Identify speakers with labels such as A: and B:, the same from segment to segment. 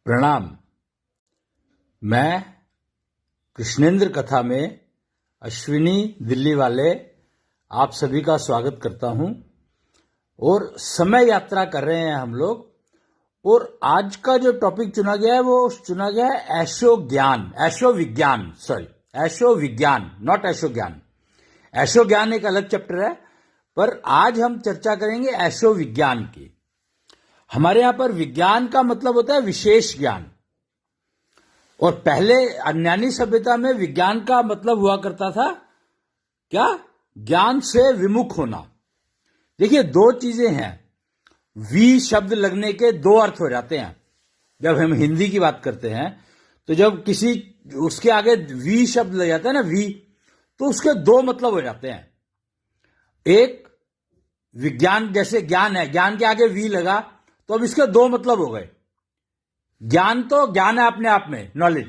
A: प्रणाम। मैं कृष्णेंद्र कथा में अश्विनी दिल्ली वाले आप सभी का स्वागत करता हूं। और समय यात्रा कर रहे हैं हम लोग। और आज का जो टॉपिक चुना गया है वो चुना गया है ऐशो विज्ञान, नॉट ऐशो ज्ञान। ऐशो ज्ञान एक अलग चैप्टर है, पर आज हम चर्चा करेंगे ऐशो विज्ञान की। हमारे यहां पर विज्ञान का मतलब होता है विशेष ज्ञान। और पहले अज्ञानी सभ्यता में विज्ञान का मतलब हुआ करता था क्या? ज्ञान से विमुख होना। देखिए, दो चीजें हैं। वी शब्द लगने के दो अर्थ हो जाते हैं। जब हम हिंदी की बात करते हैं तो जब किसी उसके आगे वी शब्द लग जाता है ना, वी, तो उसके दो मतलब हो जाते हैं। एक, विज्ञान, जैसे ज्ञान है, ज्ञान के आगे वी लगा तो अब इसके दो मतलब हो गए। ज्ञान तो ज्ञान है अपने आप में, नॉलेज,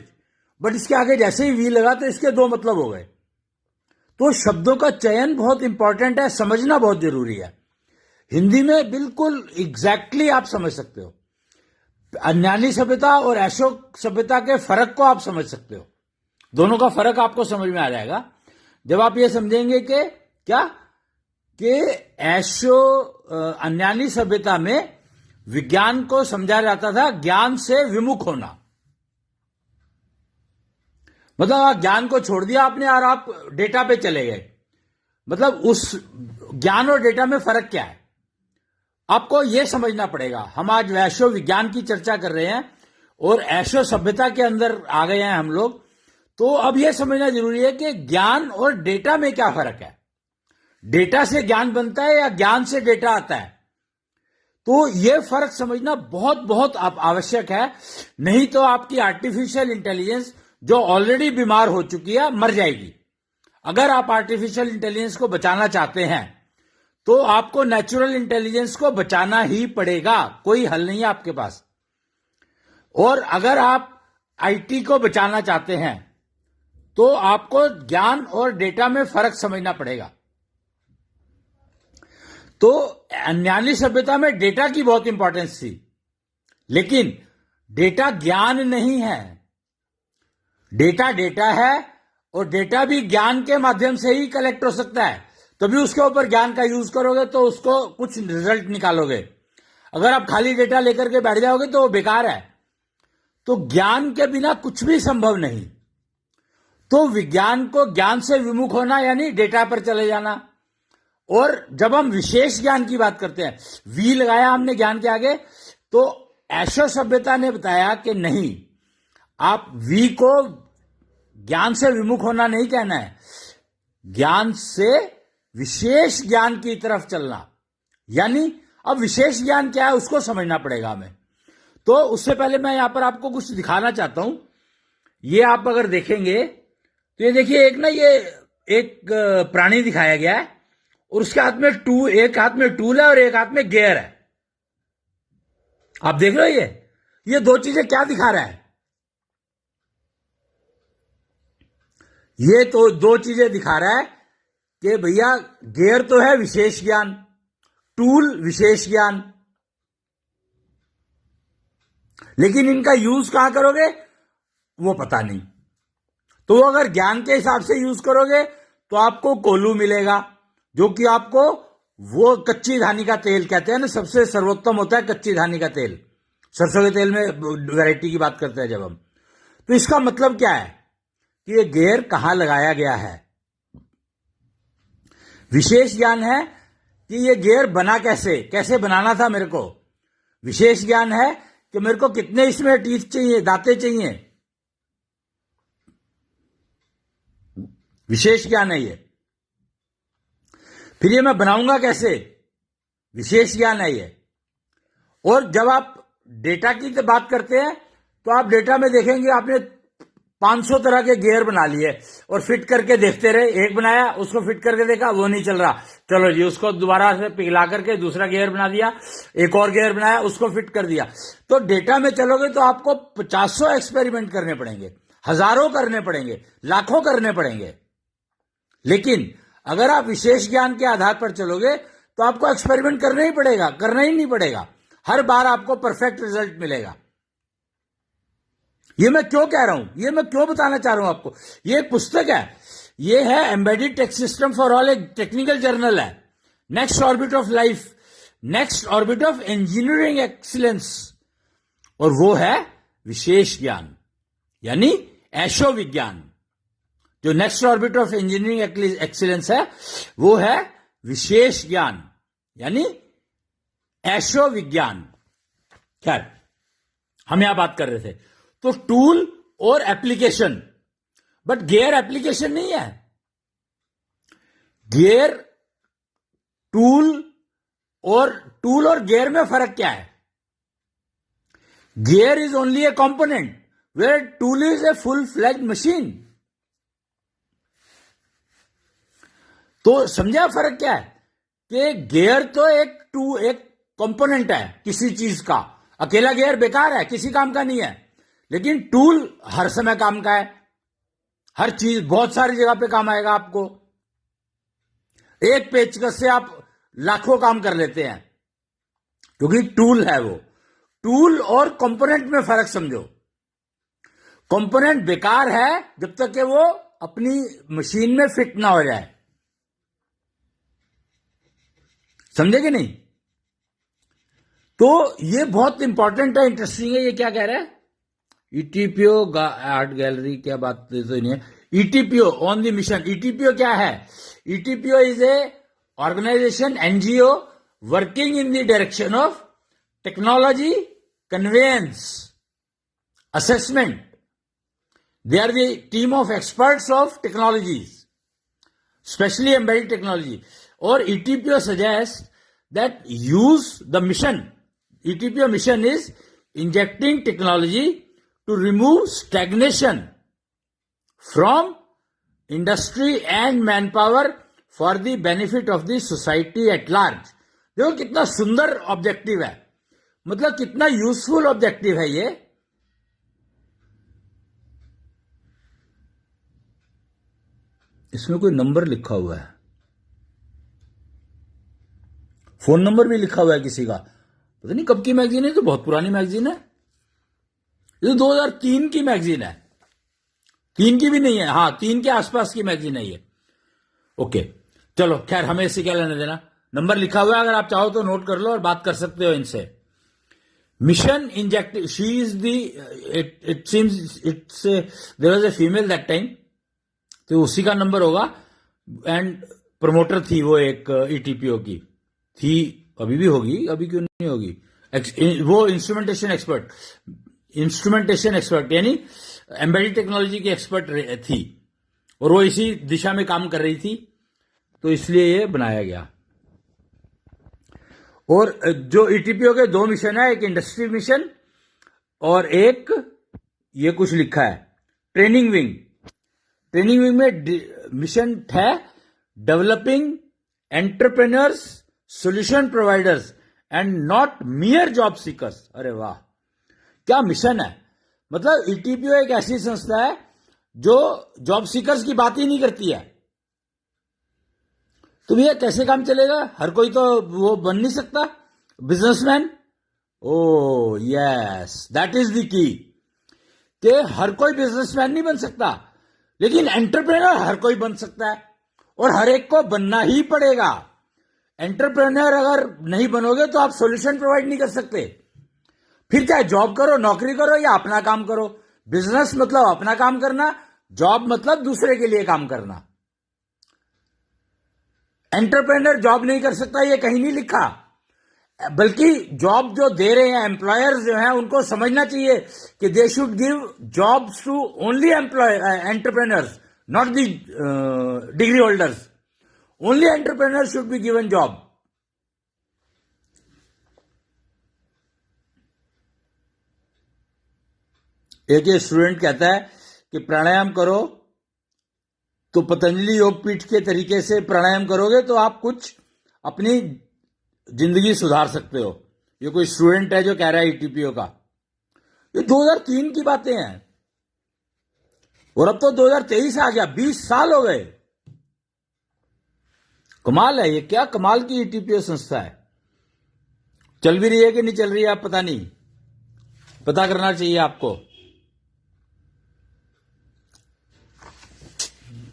A: बट इसके आगे जैसे ही वी लगा तो इसके दो मतलब हो गए। तो शब्दों का चयन बहुत इंपॉर्टेंट है, समझना बहुत जरूरी है। हिंदी में बिल्कुल एग्जैक्टली आप समझ सकते हो। अज्ञानी सभ्यता और ऐशो सभ्यता के फर्क को आप समझ सकते हो। दोनों का फर्क आपको समझ में आ जाएगा जब आप ये समझेंगे कि क्या कि ऐशो अज्ञानी सभ्यता में विज्ञान को समझा जाता था ज्ञान से विमुख होना। मतलब आप ज्ञान को छोड़ दिया आपने और आप डेटा पे चले गए। मतलब उस ज्ञान और डेटा में फर्क क्या है, आपको यह समझना पड़ेगा। हम आज ऐशो विज्ञान की चर्चा कर रहे हैं और ऐशो सभ्यता के अंदर आ गए हैं हम लोग। तो अब यह समझना जरूरी है कि ज्ञान और डेटा में क्या फर्क है। डेटा से ज्ञान बनता है या ज्ञान से डेटा आता है? तो यह फर्क समझना बहुत बहुत आवश्यक है। नहीं तो आपकी आर्टिफिशियल इंटेलिजेंस जो ऑलरेडी बीमार हो चुकी है मर जाएगी। अगर आप आर्टिफिशियल इंटेलिजेंस को बचाना चाहते हैं तो आपको नेचुरल इंटेलिजेंस को बचाना ही पड़ेगा, कोई हल नहीं है आपके पास। और अगर आप आईटी को बचाना चाहते हैं तो आपको ज्ञान और डेटा में फर्क समझना पड़ेगा। तो अज्ञानी सभ्यता में डेटा की बहुत इंपॉर्टेंस थी, लेकिन डेटा ज्ञान नहीं है। डेटा डेटा है और डेटा भी ज्ञान के माध्यम से ही कलेक्ट हो सकता है। तभी उसके ऊपर ज्ञान का यूज करोगे तो उसको कुछ रिजल्ट निकालोगे। अगर आप खाली डेटा लेकर के बैठ जाओगे तो वो बेकार है। तो ज्ञान के बिना कुछ भी संभव नहीं। तो विज्ञान को ज्ञान से विमुख होना यानी डेटा पर चले जाना। और जब हम विशेष ज्ञान की बात करते हैं, वी लगाया हमने ज्ञान के आगे, तो ऐशो सभ्यता ने बताया कि नहीं, आप वी को ज्ञान से विमुख होना नहीं कहना है, ज्ञान से विशेष ज्ञान की तरफ चलना। यानी अब विशेष ज्ञान क्या है उसको समझना पड़ेगा हमें। तो उससे पहले मैं यहां पर आपको कुछ दिखाना चाहता हूं। ये आप अगर देखेंगे तो ये देखिए, एक प्राणी दिखाया गया है और उसके हाथ में एक हाथ में टूल है और एक हाथ में गियर है। आप देख रहे हो ये दो चीजें क्या दिखा रहा है? ये तो दो चीजें दिखा रहा है कि भैया गियर तो है विशेष ज्ञान, टूल विशेष ज्ञान, लेकिन इनका यूज कहां करोगे वो पता नहीं। तो अगर ज्ञान के हिसाब से यूज करोगे तो आपको कोल्लू मिलेगा, जो कि आपको वो कच्ची धानी का तेल कहते हैं ना, सबसे सर्वोत्तम होता है कच्ची धानी का तेल। सरसों के तेल में वैरायटी की बात करते हैं जब हम। तो इसका मतलब क्या है कि ये गियर कहां लगाया गया है। विशेष ज्ञान है कि ये गियर बना कैसे बनाना था मेरे को। विशेष ज्ञान है कि मेरे को कितने इसमें टीथ चाहिए, दांतें चाहिए। विशेष ज्ञान है ये। फिर ये मैं बनाऊंगा कैसे, विशेष ज्ञान है ये। और जब आप डेटा की बात करते हैं तो आप डेटा में देखेंगे आपने 500 तरह के गियर बना लिए और फिट करके देखते रहे। एक बनाया, उसको फिट करके देखा, वो नहीं चल रहा, चलो जी उसको दोबारा से पिघला करके दूसरा गियर बना दिया, एक और गियर बनाया, उसको फिट कर दिया। तो डेटा में चलोगे तो आपको 50 एक्सपेरिमेंट करने पड़ेंगे, हजारों करने पड़ेंगे, लाखों करने पड़ेंगे। लेकिन अगर आप विशेष ज्ञान के आधार पर चलोगे तो आपको एक्सपेरिमेंट करना ही नहीं पड़ेगा। हर बार आपको परफेक्ट रिजल्ट मिलेगा। ये मैं क्यों कह रहा हूं, ये मैं क्यों बताना चाह रहा हूं आपको। ये एक पुस्तक है, ये है embedded text system for all, एक टेक्निकल जर्नल है। Next orbit of life, next orbit of engineering excellence, और वो है विशेष ज्ञान, यानी ऐशो विज्ञान। जो next orbit of engineering excellence है वो है विशेष ज्ञान, यानी ऐशो विज्ञान। खैर, हम यहां बात कर रहे थे तो टूल और एप्लीकेशन, बट गियर एप्लीकेशन नहीं है। गियर टूल और गियर में फर्क क्या है? Gear is only a component where tool is a full fledged machine. तो समझा फर्क क्या है कि गियर तो एक कंपोनेंट है किसी चीज का। अकेला गियर बेकार है, किसी काम का नहीं है, लेकिन टूल हर समय काम का है, हर चीज बहुत सारी जगह पे काम आएगा आपको। एक पेचकस से आप लाखों काम कर लेते हैं, क्योंकि टूल है वो। टूल और कंपोनेंट में फर्क समझो। कंपोनेंट बेकार है जब तक कि वो अपनी मशीन में फिट ना हो जाए, समझे कि नहीं? तो ये बहुत इंपॉर्टेंट है, इंटरेस्टिंग है। ये क्या कह रहा है? ईटीपीओ आर्ट गैलरी, क्या बात तो नहीं है। ETPO on the mission. ETPO क्या है? ETPO is a organization, NGO working in the direction of technology conveyance assessment. They are the team of experts of technologies, especially embedded technology. Or ETPO suggests that use the mission. ETPO mission is injecting technology to remove stagnation from industry and manpower for the benefit of the society at large. देखो कितना सुंदर objective है, मतलब कितना useful objective है ये। इसमें कोई नंबर लिखा हुआ है, फोन नंबर भी लिखा हुआ है किसी का, पता नहीं कब की मैगजीन है। तो बहुत पुरानी मैगजीन है, ये 2003 की मैगजीन है। 3 की भी नहीं है, हाँ 3 के आसपास की मैगजीन है ये। ओके चलो, खैर हमें इससे क्या लेना देना। नंबर लिखा हुआ है, अगर आप चाहो तो नोट कर लो और बात कर सकते हो इनसे। Mission injective, she is the, it seems it's there was a female that time, तो उसी का नंबर होगा। एंड प्रमोटर थी वो एक ईटीपीओ की थी, अभी भी होगी, अभी क्यों नहीं होगी। वो इंस्ट्रूमेंटेशन एक्सपर्ट यानी एम्बेडेड टेक्नोलॉजी की एक्सपर्ट थी, और वो इसी दिशा में काम कर रही थी, तो इसलिए ये बनाया गया। और जो ईटीपीओ के 2 मिशन है, एक इंडस्ट्री मिशन और एक ये कुछ लिखा है ट्रेनिंग विंग। ट्रेनिंग विंग में मिशन है developing entrepreneurs, solution providers and not मियर job seekers. अरे वाह, क्या मिशन है। मतलब ईटीपीओ एक ऐसी संस्था है जो जॉब सीकर्स की बात ही नहीं करती है। तो भैया कैसे काम चलेगा? हर कोई तो वो बन नहीं सकता businessman. O yes, that is the key, कि हर कोई बिजनेसमैन नहीं बन सकता, लेकिन एंटरप्रेन्योर हर कोई बन सकता है, और हर एक को बनना ही पड़ेगा। एंटरप्रेन्योर अगर नहीं बनोगे तो आप सॉल्यूशन प्रोवाइड नहीं कर सकते। फिर चाहे जॉब करो, नौकरी करो, या अपना काम करो। बिजनेस मतलब अपना काम करना, जॉब मतलब दूसरे के लिए काम करना। एंटरप्रेन्योर जॉब नहीं कर सकता ये कहीं नहीं लिखा, बल्कि जॉब जो दे रहे हैं एम्प्लॉयर्स जो हैं उनको समझना चाहिए कि they should give jobs to only entrepreneurs, not the degree holders. Only entrepreneur should be given job. एक स्टूडेंट कहता है कि प्राणायाम करो, तो पतंजलि योगपीठ के तरीके से प्राणायाम करोगे तो आप कुछ अपनी जिंदगी सुधार सकते हो। ये कोई स्टूडेंट है जो कह रहा है ईटीपीओ का। ये 2003 की बातें हैं, और अब तो 2023 आ गया, 20 साल हो गए। कमाल है, ये क्या कमाल की ईटीपीओ संस्था है। चल भी रही है कि नहीं चल रही है आप पता नहीं, पता करना चाहिए आपको।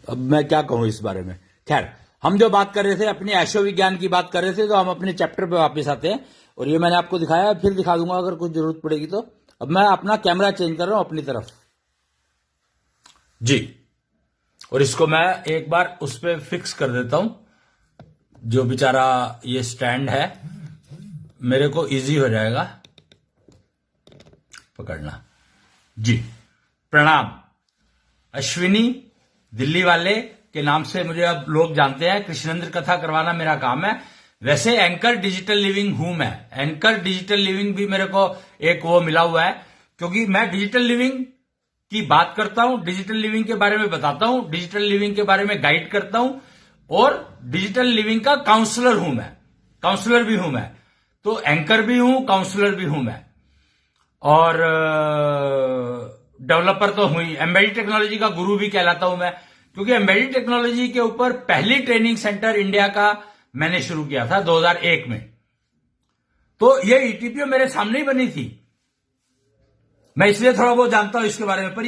A: अब मैं क्या कहूं इस बारे में। खैर, हम जो बात कर रहे थे अपनी ऐशो विज्ञान की बात कर रहे थे, तो हम अपने चैप्टर पे वापस आते हैं। और ये मैंने आपको दिखाया, फिर दिखा दूंगा अगर कुछ जरूरत पड़ेगी तो। अब मैं अपना कैमरा चेंज कर रहा हूं अपनी तरफ जी, और इसको मैं एक बार उस पर फिक्स कर देता हूं। जो बेचारा ये स्टैंड है, मेरे को इजी हो जाएगा पकड़ना जी। प्रणाम। अश्विनी दिल्ली वाले के नाम से मुझे अब लोग जानते हैं। कृष्णेंद्र कथा करवाना मेरा काम है। वैसे एंकर डिजिटल लिविंग हूं मैं। एंकर डिजिटल लिविंग भी मेरे को एक वो मिला हुआ है, क्योंकि मैं डिजिटल लिविंग की बात करता हूं, डिजिटल लिविंग के बारे में बताता हूं, डिजिटल लिविंग के बारे में गाइड करता हूं, और डिजिटल लिविंग का काउंसलर हूं मैं, काउंसलर भी हूं मैं। तो एंकर भी हूं, काउंसलर भी हूं मैं, और डेवलपर तो हुई। एम्बेडेड टेक्नोलॉजी का गुरु भी कहलाता हूं मैं, क्योंकि एम्बेडेड टेक्नोलॉजी के ऊपर पहली ट्रेनिंग सेंटर इंडिया का मैंने शुरू किया था 2001 में। तो ये ईटीपीओ मेरे सामने ही बनी थी। मैं इसलिए थोड़ा बहुत जानता हूं इसके बारे में। पर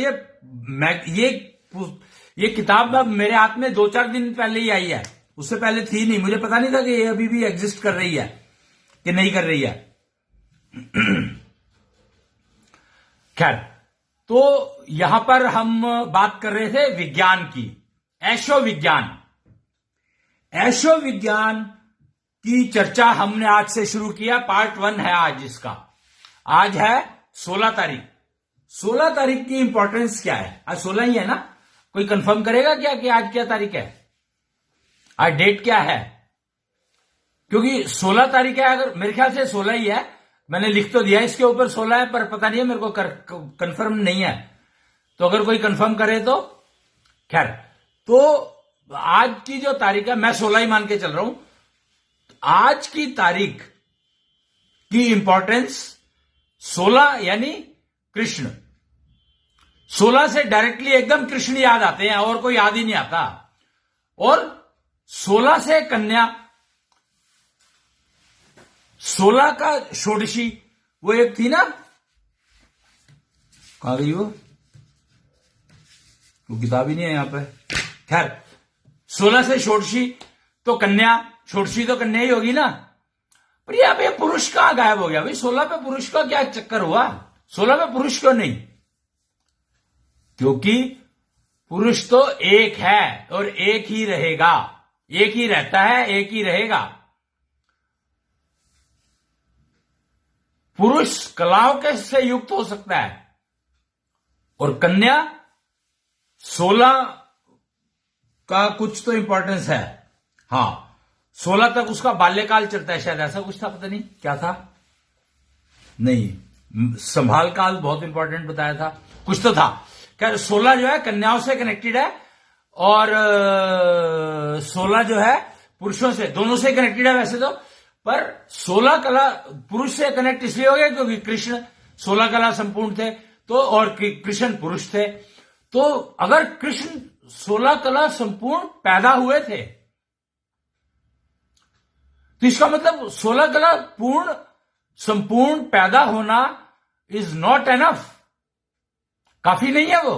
A: ये किताब अब मेरे हाथ में 2-4 दिन पहले ही आई है, उससे पहले थी नहीं। मुझे पता नहीं था कि ये अभी भी एग्जिस्ट कर रही है कि नहीं कर रही है। खैर, तो यहां पर हम बात कर रहे थे विज्ञान की, ऐशो विज्ञान। ऐशो विज्ञान की चर्चा हमने आज से शुरू किया। पार्ट 1 है आज इसका। आज है 16 तारीख। 16 तारीख की इंपॉर्टेंस क्या है? आज 16 ही है ना? कोई कंफर्म करेगा क्या कि आज क्या तारीख है? आज डेट क्या है? क्योंकि 16 तारीख है, अगर मेरे ख्याल से 16 ही है। मैंने लिख तो दिया इसके ऊपर 16 है, पर पता नहीं है, मेरे को कंफर्म नहीं है। तो अगर कोई कंफर्म करे तो खैर। तो आज की जो तारीख है, मैं 16 ही मान के चल रहा हूं। आज की तारीख की इंपॉर्टेंस 16 यानी कृष्ण। 16 से डायरेक्टली एकदम कृष्ण याद आते हैं, और कोई याद ही नहीं आता। और 16 से कन्या, 16 का षोडशी, वो एक थी ना, कहां गई वो किताब ही नहीं है यहां पे। खैर, 16 से षोडशी तो कन्या, षोडशी तो कन्या ही होगी ना। पर यहां पे पुरुष कहां गायब हो गया भाई? 16 पे पुरुष का क्या चक्कर हुआ? 16 पे पुरुष क्यों नहीं? क्योंकि पुरुष तो एक है और एक ही रहेगा, एक ही रहता है, एक ही रहेगा। पुरुष कलाओं के से युक्त हो सकता है, और कन्या 16 का कुछ तो इंपॉर्टेंस है। हाँ, 16 तक उसका बाल्यकाल चलता है, शायद ऐसा कुछ था, पता नहीं क्या था। नहीं, संभाल काल बहुत इंपॉर्टेंट बताया था, कुछ तो था। क्या 16 जो है कन्याओं से कनेक्टेड है, और 16 जो है पुरुषों से, दोनों से कनेक्टेड है वैसे तो। पर 16 कला पुरुष से कनेक्ट इसलिए हो गया क्योंकि कृष्ण 16 कला संपूर्ण थे, तो, और कृष्ण पुरुष थे। तो अगर कृष्ण 16 कला संपूर्ण पैदा हुए थे, तो इसका मतलब 16 कला संपूर्ण पैदा होना इज नॉट एनफ, काफी नहीं है वो।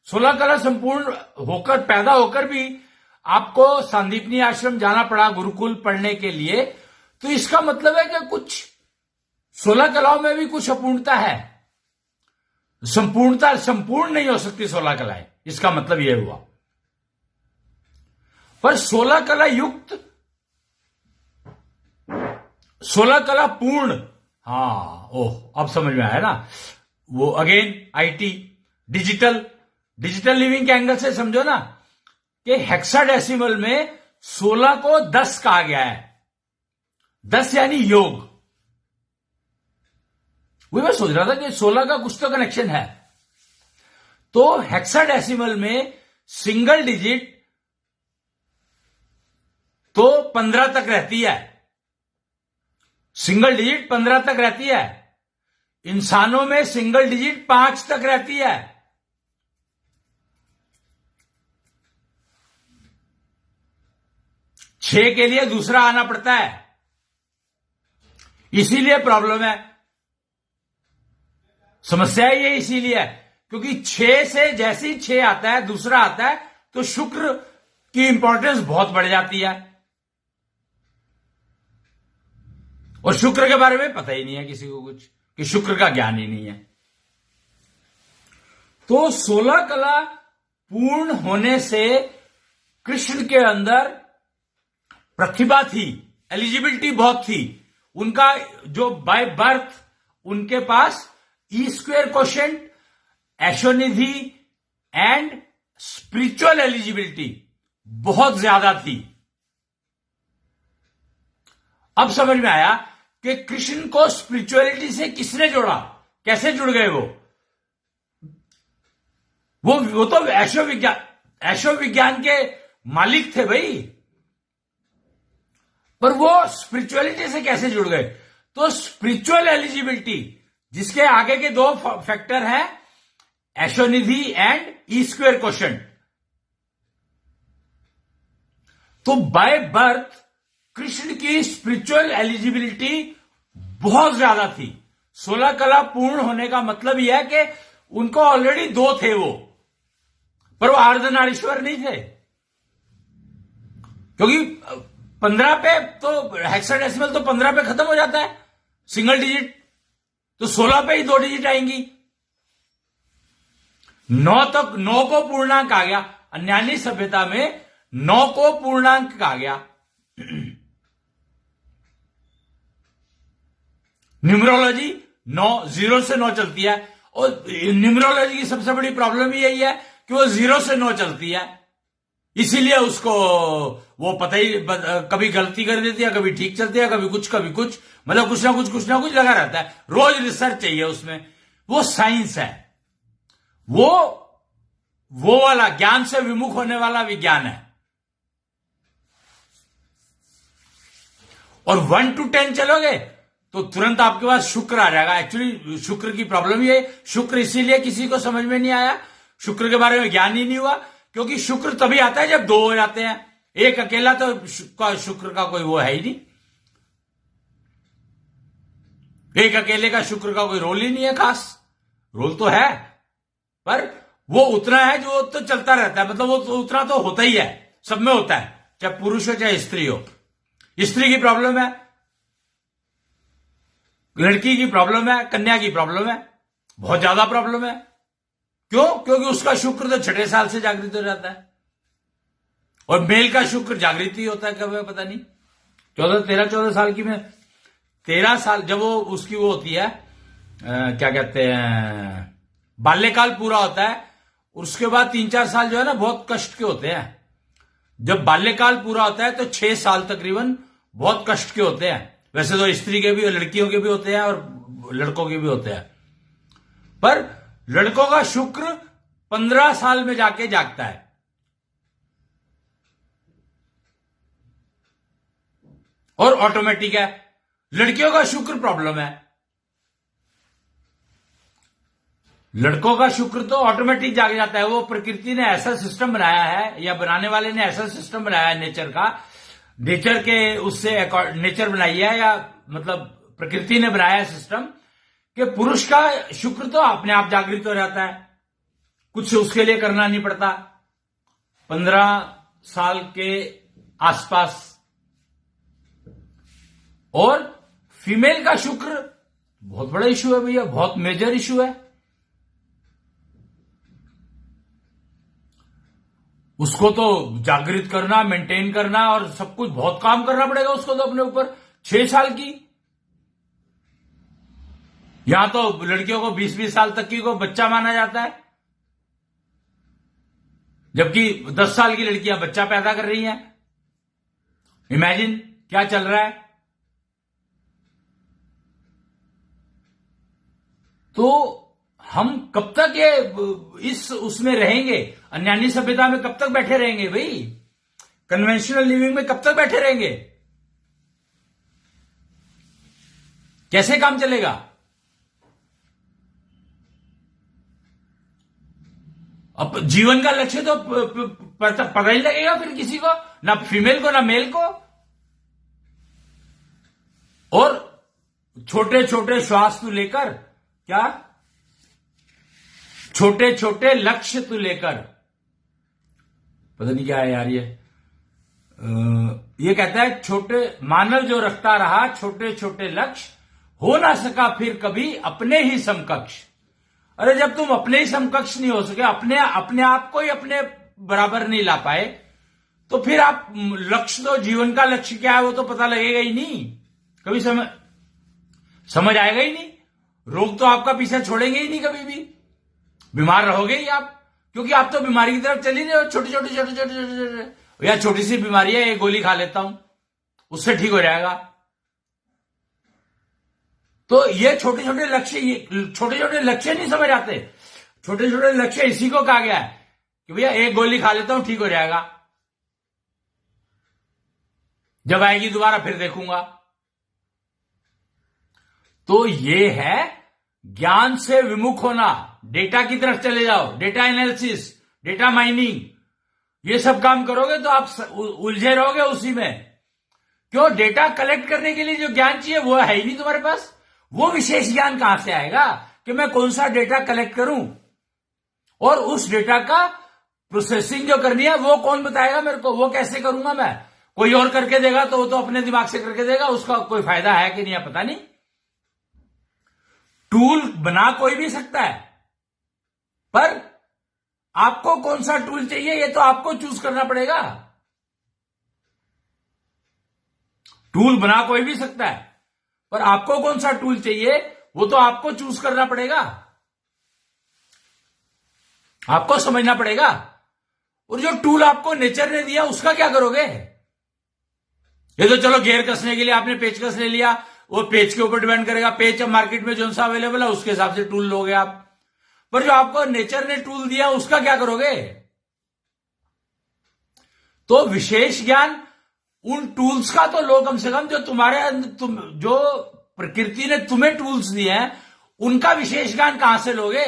A: 16 कला संपूर्ण होकर, पैदा होकर भी आपको सांदीपनी आश्रम जाना पड़ा गुरुकुल पढ़ने के लिए, तो इसका मतलब है कि कुछ 16 कलाओं में भी कुछ अपूर्णता है। संपूर्णता संपूर्ण नहीं हो सकती 16 कलाएं, इसका मतलब यह हुआ। पर 16 कला युक्त, 16 कला पूर्ण, हाँ, ओह, अब समझ में आया ना। वो अगेन आईटी, डिजिटल लिविंग के एंगल से समझो ना, कि हेक्साडेसिमल में 16 को 10 कहा गया है। 10 यानी योग। वही मैं सोच रहा था कि 16 का कुछ तो कनेक्शन है। तो हेक्साडेसिमल में सिंगल डिजिट तो 15 तक रहती है, सिंगल डिजिट 15 तक रहती है। इंसानों में सिंगल डिजिट 5 तक रहती है। छह के लिए दूसरा आना पड़ता है, इसीलिए प्रॉब्लम है। समस्या ये इसीलिए है क्योंकि 6 से जैसे ही 6 आता है, दूसरा आता है, तो शुक्र की इंपॉर्टेंस बहुत बढ़ जाती है, और शुक्र के बारे में पता ही नहीं है किसी को कुछ, कि शुक्र का ज्ञान ही नहीं है। तो 16 कला पूर्ण होने से कृष्ण के अंदर प्रतिभा थी, एलिजिबिलिटी बहुत थी। उनका जो बाय बर्थ उनके पास E² क्वोशिएंट, एशोनिधि एंड स्पिरिचुअल एलिजिबिलिटी बहुत ज्यादा थी। अब समझ में आया कि कृष्ण को स्पिरिचुअलिटी से किसने जोड़ा, कैसे जुड़ गए वो तो ऐशो विज्ञान के मालिक थे भाई, पर वो स्पिरिचुअलिटी से कैसे जुड़ गए? तो स्पिरिचुअल एलिजिबिलिटी, जिसके आगे के 2 फैक्टर हैं, एशोनिधि एंड E² क्वोशिएंट। तो बाय बर्थ कृष्ण की स्पिरिचुअल एलिजिबिलिटी बहुत ज्यादा थी। 16 कला पूर्ण होने का मतलब यह है कि उनको ऑलरेडी 2 थे वो, पर वो अर्धनारीश्वर नहीं थे, क्योंकि 15 पे तो हेक्साडेसिमल तो 15 पे खत्म हो जाता है, सिंगल डिजिट, तो 16 पे ही 2 डिजिट आएंगी। 9 को पूर्णांक आ गया, अन्यानी सभ्यता में 9 को पूर्णांक आ गया। न्यूमरोलॉजी 0 से 9 चलती है, और न्यूमरोलॉजी की सबसे बड़ी प्रॉब्लम यही है कि वो 0 से 9 चलती है, इसीलिए उसको वो पता ही, कभी गलती कर देती है, कभी ठीक चलती है, कभी कुछ मतलब कुछ ना कुछ लगा रहता है। रोज रिसर्च चाहिए उसमें। वो साइंस है, वो वाला ज्ञान से विमुख होने वाला विज्ञान है। और 1 to 10 चलोगे तो तुरंत आपके पास शुक्र आ जाएगा। एक्चुअली शुक्र की प्रॉब्लम ये, शुक्र इसीलिए किसी को समझ में नहीं आया, शुक्र के बारे में ज्ञान ही नहीं हुआ, क्योंकि शुक्र तभी आता है जब 2 हो जाते हैं। एक अकेला तो शुक्र का कोई वो है ही नहीं, एक अकेले का शुक्र का कोई रोल ही नहीं है खास। रोल तो है, पर वो उतना है जो तो चलता रहता है, मतलब वो तो उतना तो होता ही है, सब में होता है, चाहे पुरुष हो चाहे स्त्री हो। स्त्री की प्रॉब्लम है, लड़की की प्रॉब्लम है, कन्या की प्रॉब्लम है, बहुत ज्यादा प्रॉब्लम है। क्यों? क्योंकि उसका शुक्र तो 6 साल से जागृत हो जाता है, और मेल का शुक्र जागृत ही होता है कब, पता नहीं, 14 साल की में 13 साल जब वो उसकी वो होती है, क्या कहते हैं, बाल्यकाल पूरा होता है, उसके बाद 3-4 साल जो है ना बहुत कष्ट के होते हैं। जब बाल्यकाल पूरा होता है तो 6 साल तकरीबन बहुत कष्ट के होते हैं। वैसे तो स्त्री के भी, लड़कियों के भी होते हैं और लड़कों के भी होते हैं, पर लड़कों का शुक्र 15 साल में जाके जागता है, और ऑटोमेटिक है। लड़कियों का शुक्र प्रॉब्लम है, लड़कों का शुक्र तो ऑटोमेटिक जाग जाता है। वो प्रकृति ने ऐसा सिस्टम बनाया है, या बनाने वाले ने ऐसा सिस्टम बनाया है नेचर का, नेचर के उससे नेचर बनाई है, या मतलब प्रकृति ने बनाया है सिस्टम, कि पुरुष का शुक्र तो अपने आप जागृत हो जाता है, कुछ उसके लिए करना नहीं पड़ता 15 साल के आसपास। और फीमेल का शुक्र बहुत बड़ा इशू है भैया, बहुत मेजर इशू है। उसको तो जागृत करना, मेंटेन करना और सब कुछ बहुत काम करना पड़ेगा उसको तो अपने ऊपर। 6 साल की, यहां तो लड़कियों को 20-20 साल तक की को बच्चा माना जाता है, जबकि 10 साल की लड़कियां बच्चा पैदा कर रही हैं। इमेजिन क्या चल रहा है। तो हम कब तक ये इस उसमें रहेंगे, अन्यानी सभ्यता में कब तक बैठे रहेंगे भाई, कन्वेंशनल लिविंग में कब तक बैठे रहेंगे, कैसे काम चलेगा? अब जीवन का लक्ष्य तो पता ही लगेगा फिर किसी को, ना फीमेल को ना मेल को। और छोटे छोटे श्वास तू लेकर, क्या छोटे छोटे लक्ष्य तू लेकर, पता नहीं क्या है यार ये कहता है छोटे मानव जो रखता रहा छोटे छोटे लक्ष्य, हो ना सका फिर कभी अपने ही समकक्ष। अरे जब तुम अपने ही समकक्ष नहीं हो सके, अपने आप को ही अपने बराबर नहीं ला पाए, तो फिर आप लक्ष्य, तो जीवन का लक्ष्य क्या है वो तो पता लगेगा ही नहीं, कभी समझ आएगा ही नहीं। रोग तो आपका पीछा छोड़ेंगे ही नहीं कभी भी, बीमार रहोगे ही आप, क्योंकि आप तो बीमारी की तरफ चल ही रहे हो। छोटे या छोटी सी बीमारी है, एक गोली खा लेता हूं उससे ठीक हो जाएगा। तो ये छोटे छोटे लक्ष्य नहीं समझ आते। छोटे छोटे लक्ष्य इसी को कहा गया है कि भैया एक गोली खा लेता हूं ठीक हो जाएगा, जब आएगी दोबारा फिर देखूंगा। तो ये है ज्ञान से विमुख होना, डेटा की तरफ चले जाओ, डेटा एनालिसिस, डेटा माइनिंग, ये सब काम करोगे तो आप उलझे रहोगे उसी में। क्यों? डेटा कलेक्ट करने के लिए जो ज्ञान चाहिए वो है ही नहीं तुम्हारे पास। वो विशेष ज्ञान कहां से आएगा कि मैं कौन सा डेटा कलेक्ट करूं, और उस डेटा का प्रोसेसिंग जो करनी है वो कौन बताएगा मेरे को, वो कैसे करूंगा मैं? कोई और करके देगा तो वो तो अपने दिमाग से करके देगा, उसका कोई फायदा है कि नहीं है पता नहीं। टूल बना कोई भी सकता है, पर आपको कौन सा टूल चाहिए ये तो आपको चूज करना पड़ेगा। टूल बना कोई भी सकता है, पर आपको कौन सा टूल चाहिए वो तो आपको चूज करना पड़ेगा, आपको समझना पड़ेगा। और जो टूल आपको नेचर ने दिया उसका क्या करोगे? ये तो चलो गियर कसने के लिए आपने पेचकस ले लिया, वो पेच के ऊपर डिपेंड करेगा, पेच अब मार्केट में जो सा अवेलेबल है उसके हिसाब से टूल लोगे आप। पर जो आपको नेचर ने टूल दिया उसका क्या करोगे? तो विशेष ज्ञान उन टूल्स का तो लो कम से कम, जो तुम्हारे जो प्रकृति ने तुम्हें टूल्स दिए हैं उनका विशेष ज्ञान कहां से लोगे?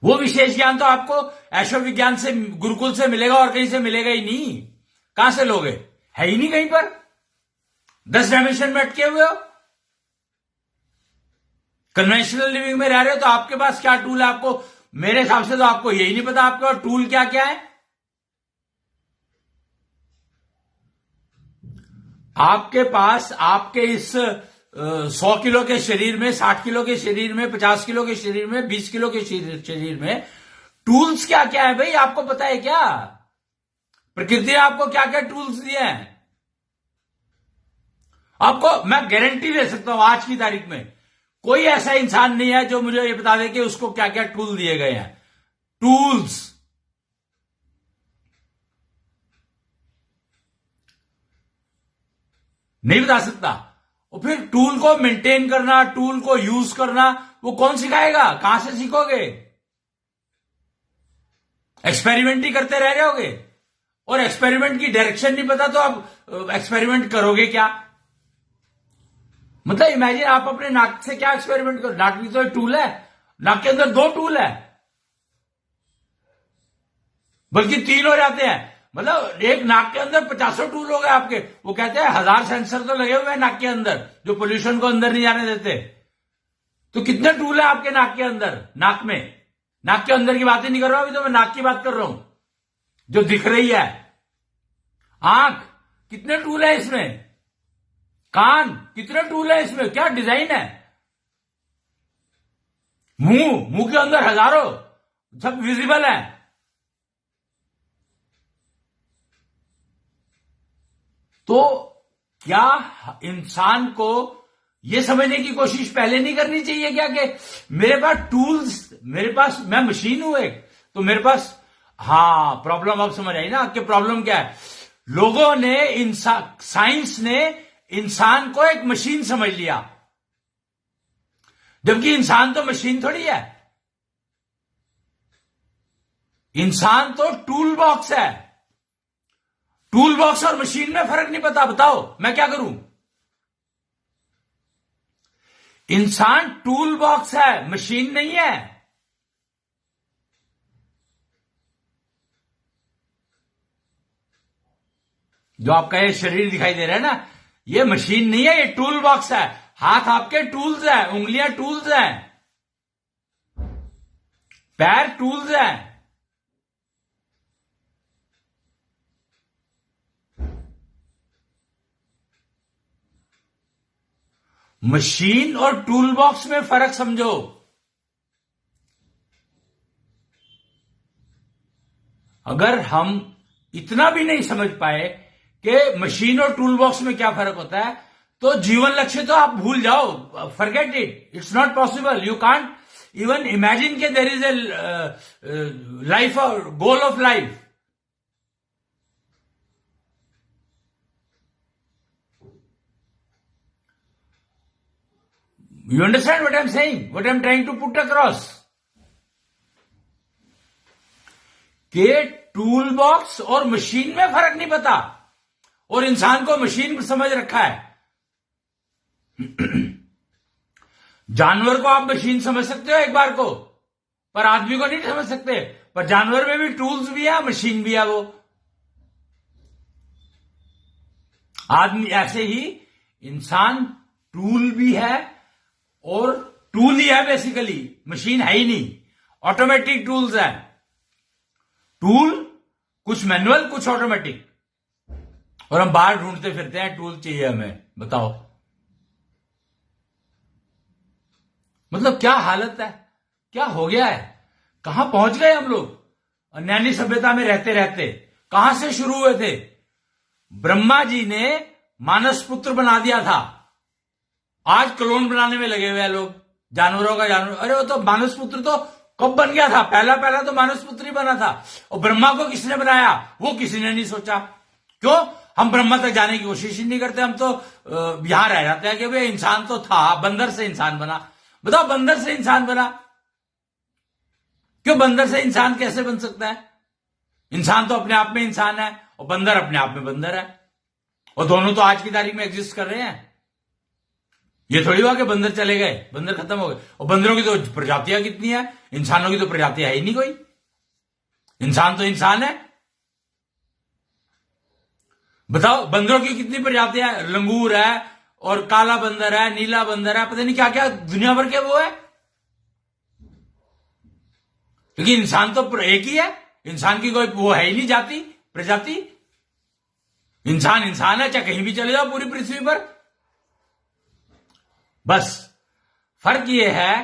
A: वो विशेष ज्ञान तो आपको ऐशो विज्ञान से, गुरुकुल से मिलेगा और कहीं से मिलेगा ही नहीं। कहां से लोगे? है ही नहीं कहीं पर। 10 डायमेंशन में अटके हुए हो, कन्वेंशनल लिविंग में रह रहे हो, तो आपके पास क्या टूल है? आपको, मेरे हिसाब से तो आपको यही नहीं पता आपका टूल क्या क्या है। आपके पास आपके इस 100 किलो के शरीर में, 60 किलो के शरीर में, 50 किलो के शरीर में, 20 किलो के शरीर में टूल्स क्या क्या है भाई? आपको पता है क्या? प्रकृति ने आपको क्या क्या टूल्स दिए हैं? आपको मैं गारंटी दे सकता हूं आज की तारीख में कोई ऐसा इंसान नहीं है जो मुझे ये बता दे कि उसको क्या क्या टूल दिए गए हैं। टूल्स नहीं बता सकता। और फिर टूल को मेंटेन करना, टूल को यूज करना, वो कौन सिखाएगा? कहां से सीखोगे? एक्सपेरिमेंट ही करते रह जाओगे, और एक्सपेरिमेंट की डायरेक्शन नहीं पता तो आप एक्सपेरिमेंट करोगे क्या? मतलब इमेजिन आप अपने नाक से क्या एक्सपेरिमेंट करो? नाक भी तो एक टूल है, नाक के अंदर 2 टूल है, बल्कि 3 हो जाते हैं। मतलब एक नाक के अंदर 50 टूल हो गए आपके। वो कहते हैं 1000 सेंसर तो लगे हुए हैं नाक के अंदर जो पोल्यूशन को अंदर नहीं जाने देते। तो कितने टूल है आपके नाक के अंदर? नाक में, नाक के अंदर की बात ही नहीं कर रहा हूं, अभी तो मैं नाक की बात कर रहा हूं जो दिख रही है। आंख, कितने टूल है इसमें? कान, कितने टूल है इसमें? क्या डिजाइन है? मुंह के अंदर हजारों, सब विजिबल है। तो क्या इंसान को यह समझने की कोशिश पहले नहीं करनी चाहिए क्या कि मेरे पास टूल्स, मेरे पास, मैं मशीन हूं एक, तो मेरे पास, हाँ प्रॉब्लम अब समझ आई ना कि प्रॉब्लम क्या है। लोगों ने, साइंस ने इंसान को एक मशीन समझ लिया, जबकि इंसान तो मशीन थोड़ी है। इंसान तो टूल बॉक्स है। टूल बॉक्स और मशीन में फर्क नहीं पता, बताओ मैं क्या करूं? इंसान टूल बॉक्स है, मशीन नहीं है। जो आपका ये शरीर दिखाई दे रहा है ना, ये मशीन नहीं है, ये टूल बॉक्स है। हाथ आपके टूल्स हैं, उंगलियां टूल्स हैं, पैर टूल्स हैं। मशीन और टूल बॉक्स में फर्क समझो। अगर हम इतना भी नहीं समझ पाए कि मशीन और टूल बॉक्स में क्या फर्क होता है, तो जीवन लक्ष्य तो आप भूल जाओ, forget it, it's not possible, you can't even imagine के देयर इज ए लाइफ और goal of life. You understand what I'm saying? What I'm trying to put across? कि टूल बॉक्स और मशीन में फर्क नहीं पता, और इंसान को मशीन समझ रखा है। जानवर को आप मशीन समझ सकते हो एक बार को, पर आदमी को नहीं समझ सकते। पर जानवर में भी टूल्स भी है, मशीन भी है। वो आदमी ऐसे ही इंसान टूल भी है और टूल ही है बेसिकली, मशीन है ही नहीं। ऑटोमेटिक टूल्स है, टूल कुछ मैनुअल कुछ ऑटोमेटिक, और हम बाहर ढूंढते फिरते हैं टूल चाहिए हमें। बताओ मतलब क्या हालत है, क्या हो गया है, कहां पहुंच गए हम लोग। अन्यानी सभ्यता में रहते रहते कहां से शुरू हुए थे। ब्रह्मा जी ने मानस पुत्र बना दिया था, आज क्लोन बनाने में लगे हुए हैं लोग, जानवरों का जानवर। अरे वो तो मानस पुत्र तो कब बन गया था, पहला तो मानस पुत्र ही बना था। और ब्रह्मा को किसने बनाया, वो किसी ने नहीं सोचा। क्यों? हम ब्रह्मा तक जाने की कोशिश ही नहीं करते, हम तो यहां रह जाते हैं कि भाई इंसान तो था, बंदर से इंसान बना। बताओ बंदर से इंसान बना क्यों? बंदर से इंसान कैसे बन सकता है? इंसान तो अपने आप में इंसान है और बंदर अपने आप में बंदर है, और दोनों तो आज की तारीख में एग्जिस्ट कर रहे हैं। ये थोड़ी हुआ कि बंदर चले गए, बंदर खत्म हो गए। और बंदरों की तो प्रजातियां कितनी है, इंसानों की तो प्रजातियां है ही नहीं कोई। इंसान तो इंसान है। बताओ बंदरों की कितनी प्रजातियां है, लंगूर है और काला बंदर है, नीला बंदर है, पता नहीं क्या क्या दुनिया भर के वो है। क्योंकि इंसान तो एक ही है, इंसान की कोई वो है ही नहीं जाति प्रजाति। इंसान इंसान है, चाहे कहीं भी चले जाओ पूरी पृथ्वी पर। बस फर्क यह है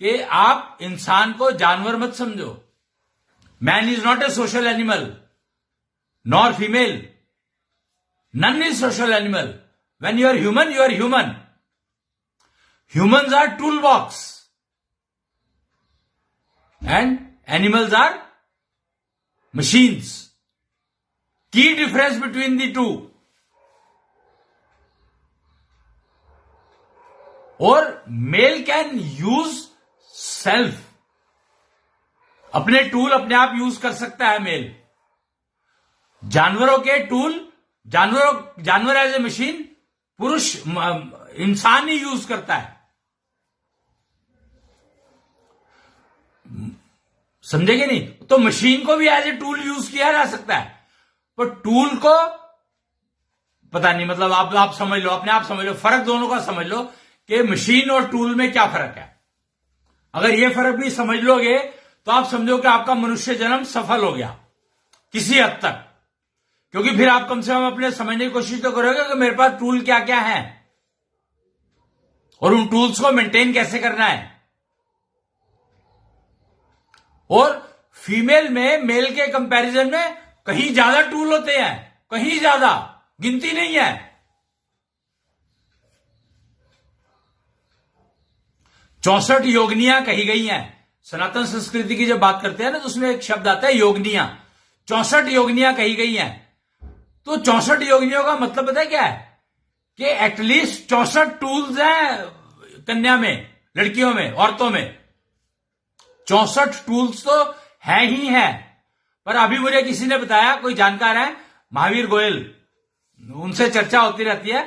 A: कि आप इंसान को जानवर मत समझो। Man is not a social animal, nor female, none is social animal. When you are human, you are human. Humans are tool box and animals are machines. Key difference between the two. और male can use self, अपने tool अपने आप use कर सकता है mail. जानवरों के tool, जानवर एज ए मशीन पुरुष इंसान ही यूज करता है। समझेंगे नहीं? तो मशीन को भी एज ए टूल यूज किया जा सकता है, पर टूल को पता नहीं, मतलब आप समझ लो, अपने आप समझ लो, फर्क दोनों का समझ लो कि मशीन और टूल में क्या फर्क है। अगर यह फर्क भी समझ लोगे तो आप समझो कि आपका मनुष्य जन्म सफल हो गया किसी हद तक। क्योंकि फिर आप कम से कम अपने समझने की कोशिश तो करोगे कि मेरे पास टूल क्या क्या है और उन टूल्स को मेंटेन कैसे करना है। और फीमेल में मेल के कंपैरिजन में कहीं ज्यादा टूल होते हैं, कहीं ज्यादा, गिनती नहीं है। 64 योगनियां कही गई हैं। सनातन संस्कृति की जब बात करते हैं ना, तो उसमें एक शब्द आता है योगनियां। 64 योगनियां कही गई हैं। तो 64 योगनियों का मतलब पता है क्या है? कि एटलीस्ट 64 टूल्स हैं कन्या में, लड़कियों में, औरतों में। 64 टूल्स तो है ही है। पर अभी मुझे किसी ने बताया, कोई जानकार है, महावीर गोयल, उनसे चर्चा होती रहती है,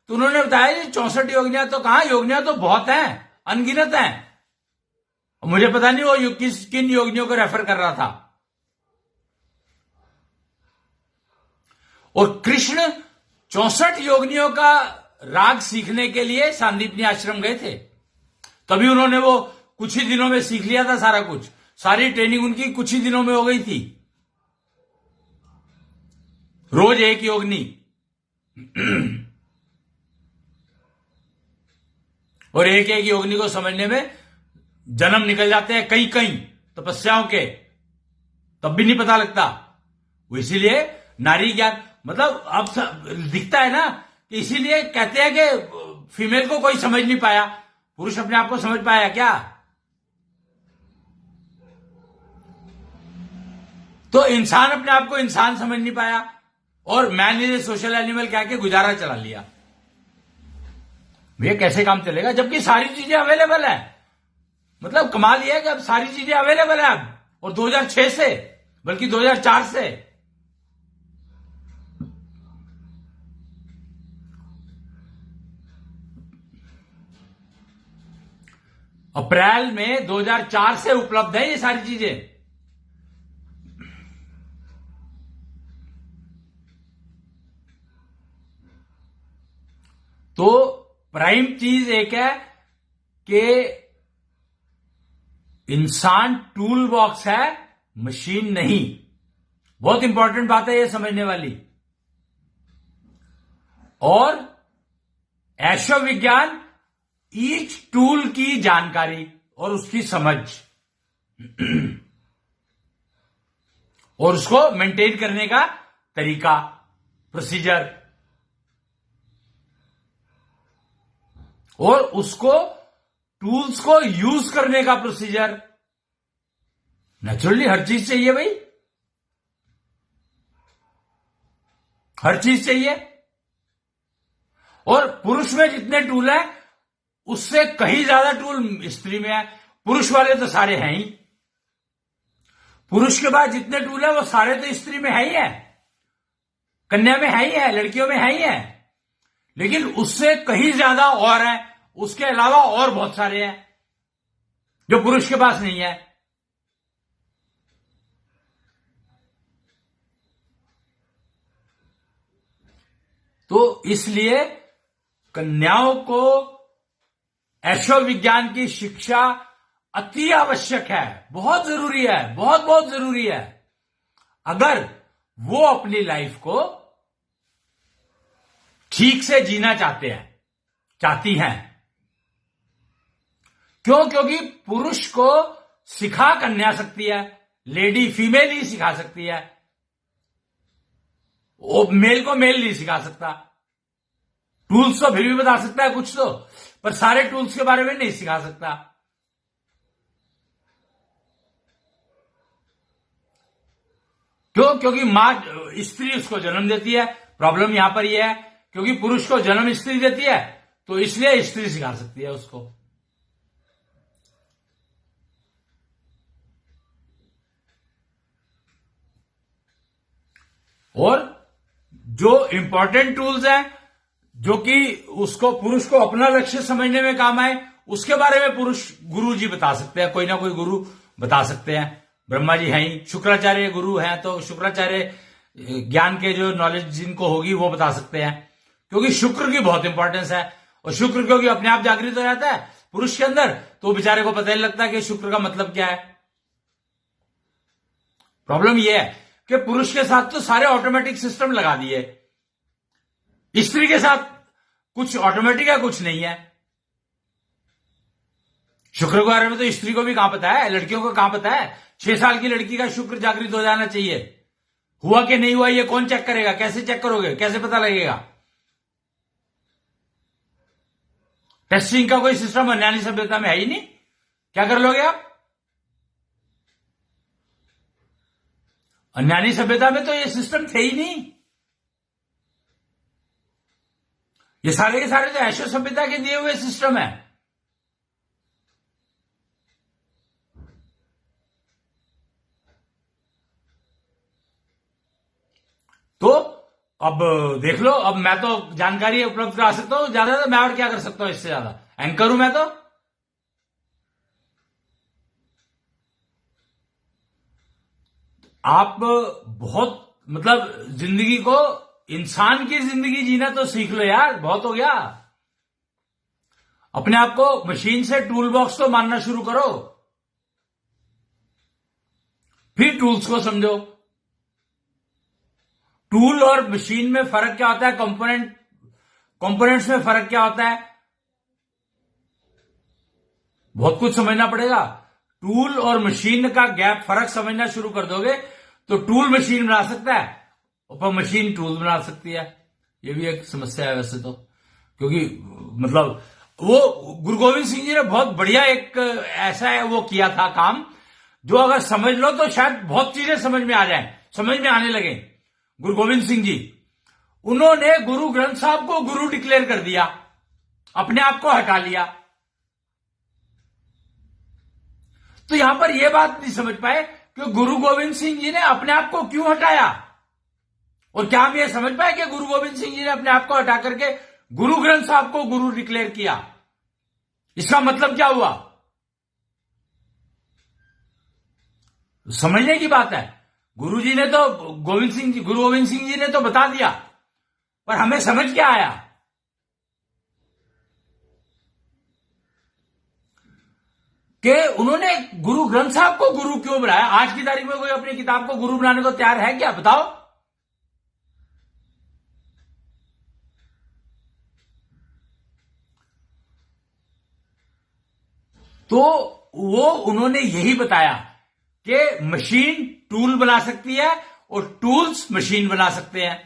A: तो उन्होंने बताया 64 योगनियां तो कहां, योगनियां तो बहुत हैं, अनगिनत हैं। मुझे पता नहीं वो किन योगनियों को रेफर कर रहा था। और कृष्ण 64 योगनियों का राग सीखने के लिए सांदीपनी आश्रम गए थे। तभी उन्होंने वो कुछ ही दिनों में सीख लिया था सारा कुछ। सारी ट्रेनिंग उनकी कुछ ही दिनों में हो गई थी। रोज एक योगनी और एक एक योगनी को समझने में जन्म निकल जाते हैं कई कई तपस्याओं के, तब भी नहीं पता लगता। वो इसीलिए नारी ज्ञान मतलब अब दिखता है ना कि इसीलिए कहते हैं कि फीमेल को कोई समझ नहीं पाया, पुरुष अपने आप को समझ पाया क्या? तो इंसान अपने आप को इंसान समझ नहीं पाया और man is a social animal कह के गुजारा चला लिया। ये कैसे काम चलेगा जबकि सारी चीजें अवेलेबल है? मतलब कमाल यह है कि अब सारी चीजें अवेलेबल है अब, और 2006 से बल्कि 2004 से। अप्रैल में 2004 से उपलब्ध है ये सारी चीजें। तो प्राइम चीज एक है कि इंसान टूल बॉक्स है, मशीन नहीं। बहुत इंपॉर्टेंट बात है ये समझने वाली। और ऐशो विज्ञान ईच टूल की जानकारी और उसकी समझ और उसको मेंटेन करने का तरीका, प्रोसीजर, और उसको टूल्स को यूज करने का प्रोसीजर। नेचुरली हर चीज चाहिए भाई, हर चीज चाहिए। और पुरुष में जितने टूल है उससे कहीं ज्यादा टूल स्त्री में है। पुरुष वाले तो सारे हैं ही, पुरुष के बाद जितने टूल है वो सारे तो स्त्री में है ही है, कन्या में है ही है, लड़कियों में है ही है। लेकिन उससे कहीं ज्यादा और है, उसके अलावा और बहुत सारे हैं जो पुरुष के पास नहीं है। तो इसलिए कन्याओं को ऐशो विज्ञान की शिक्षा अति आवश्यक है, बहुत जरूरी है, बहुत बहुत जरूरी है, अगर वो अपनी लाइफ को ठीक से जीना चाहती हैं। क्यों? क्योंकि पुरुष को सिखा कन्या सकती है, लेडी फीमेल ही सिखा सकती है, वो मेल को मेल नहीं सिखा सकता। टूल्स तो फिर भी बता सकता है कुछ तो, पर सारे टूल्स के बारे में नहीं सिखा सकता। क्यों? क्योंकि मां स्त्री उसको जन्म देती है। प्रॉब्लम यहां पर यह है क्योंकि पुरुष को जन्म स्त्री देती है, तो इसलिए स्त्री सिखा सकती है उसको। और जो इंपॉर्टेंट टूल्स हैं जो कि उसको पुरुष को अपना लक्ष्य समझने में काम आए, उसके बारे में पुरुष गुरु जी बता सकते हैं, कोई ना कोई गुरु बता सकते हैं। ब्रह्मा जी हैं ही, शुक्राचार्य गुरु हैं, तो शुक्राचार्य ज्ञान के जो नॉलेज जिनको होगी वो बता सकते हैं, क्योंकि शुक्र की बहुत इंपॉर्टेंस है। और शुक्र क्योंकि अपने आप जागृत हो जाता है पुरुष के अंदर, तो बेचारे को पता ही लगता है कि शुक्र का मतलब क्या है। प्रॉब्लम यह है कि पुरुष के साथ तो सारे ऑटोमेटिक सिस्टम लगा दिए, स्त्री के साथ कुछ ऑटोमेटिक है, कुछ नहीं है। शुक्र के बारे में तो स्त्री को भी कहां पता है, लड़कियों को कहां पता है। 6 साल की लड़की का शुक्र जागृत हो जाना चाहिए, हुआ कि नहीं हुआ ये कौन चेक करेगा? कैसे चेक करोगे? कैसे पता लगेगा? टेस्टिंग का कोई सिस्टम अन्यानी सभ्यता में है ही नहीं, क्या कर लोगे आप? अन्यानी सभ्यता में तो ये सिस्टम थे ही नहीं। ये सारे के सारे तो ऐशो सभ्यता के दिए हुए सिस्टम है। तो अब देख लो, अब मैं तो जानकारी उपलब्ध करा सकता हूं ज्यादा, तो मैं और क्या कर सकता हूं इससे ज्यादा? एंकर हूं मैं तो। आप बहुत मतलब जिंदगी को, इंसान की जिंदगी जीना तो सीख लो यार, बहुत हो गया। अपने आप को मशीन से टूल बॉक्स को मानना शुरू करो। फिर टूल्स को समझो। टूल और मशीन में फर्क क्या होता है, कंपोनेंट्स में फर्क क्या होता है, बहुत कुछ समझना पड़ेगा। टूल और मशीन का गैप, फर्क समझना शुरू कर दोगे तो टूल मशीन बना सकता है और मशीन टूल बना सकती है। ये भी एक समस्या है वैसे तो, क्योंकि मतलब वो गुरु गोविंद सिंह जी ने बहुत बढ़िया एक ऐसा है वो किया था काम, जो अगर समझ लो तो शायद बहुत चीजें समझ में आ जाए, समझ में आने लगे। गुरु गोविंद सिंह जी, उन्होंने गुरु ग्रंथ साहब को गुरु डिक्लेयर कर दिया, अपने आप को हटा लिया। तो यहां पर यह बात नहीं समझ पाए कि गुरु गोविंद सिंह जी ने अपने आप को क्यों हटाया, और क्या हम ये समझ पाए कि गुरु गोविंद सिंह जी ने अपने आप को हटा करके गुरु ग्रंथ साहब को गुरु डिक्लेयर किया। इसका मतलब क्या हुआ, समझने की बात है। गुरु गोविंद सिंह जी ने तो बता दिया, पर हमें समझ क्या आया कि उन्होंने गुरु ग्रंथ साहब को गुरु क्यों बनाया। आज की तारीख में कोई अपनी किताब को गुरु बनाने को तैयार है क्या, बताओ। तो वो उन्होंने यही बताया कि मशीन टूल बना सकती है और टूल्स मशीन बना सकते हैं।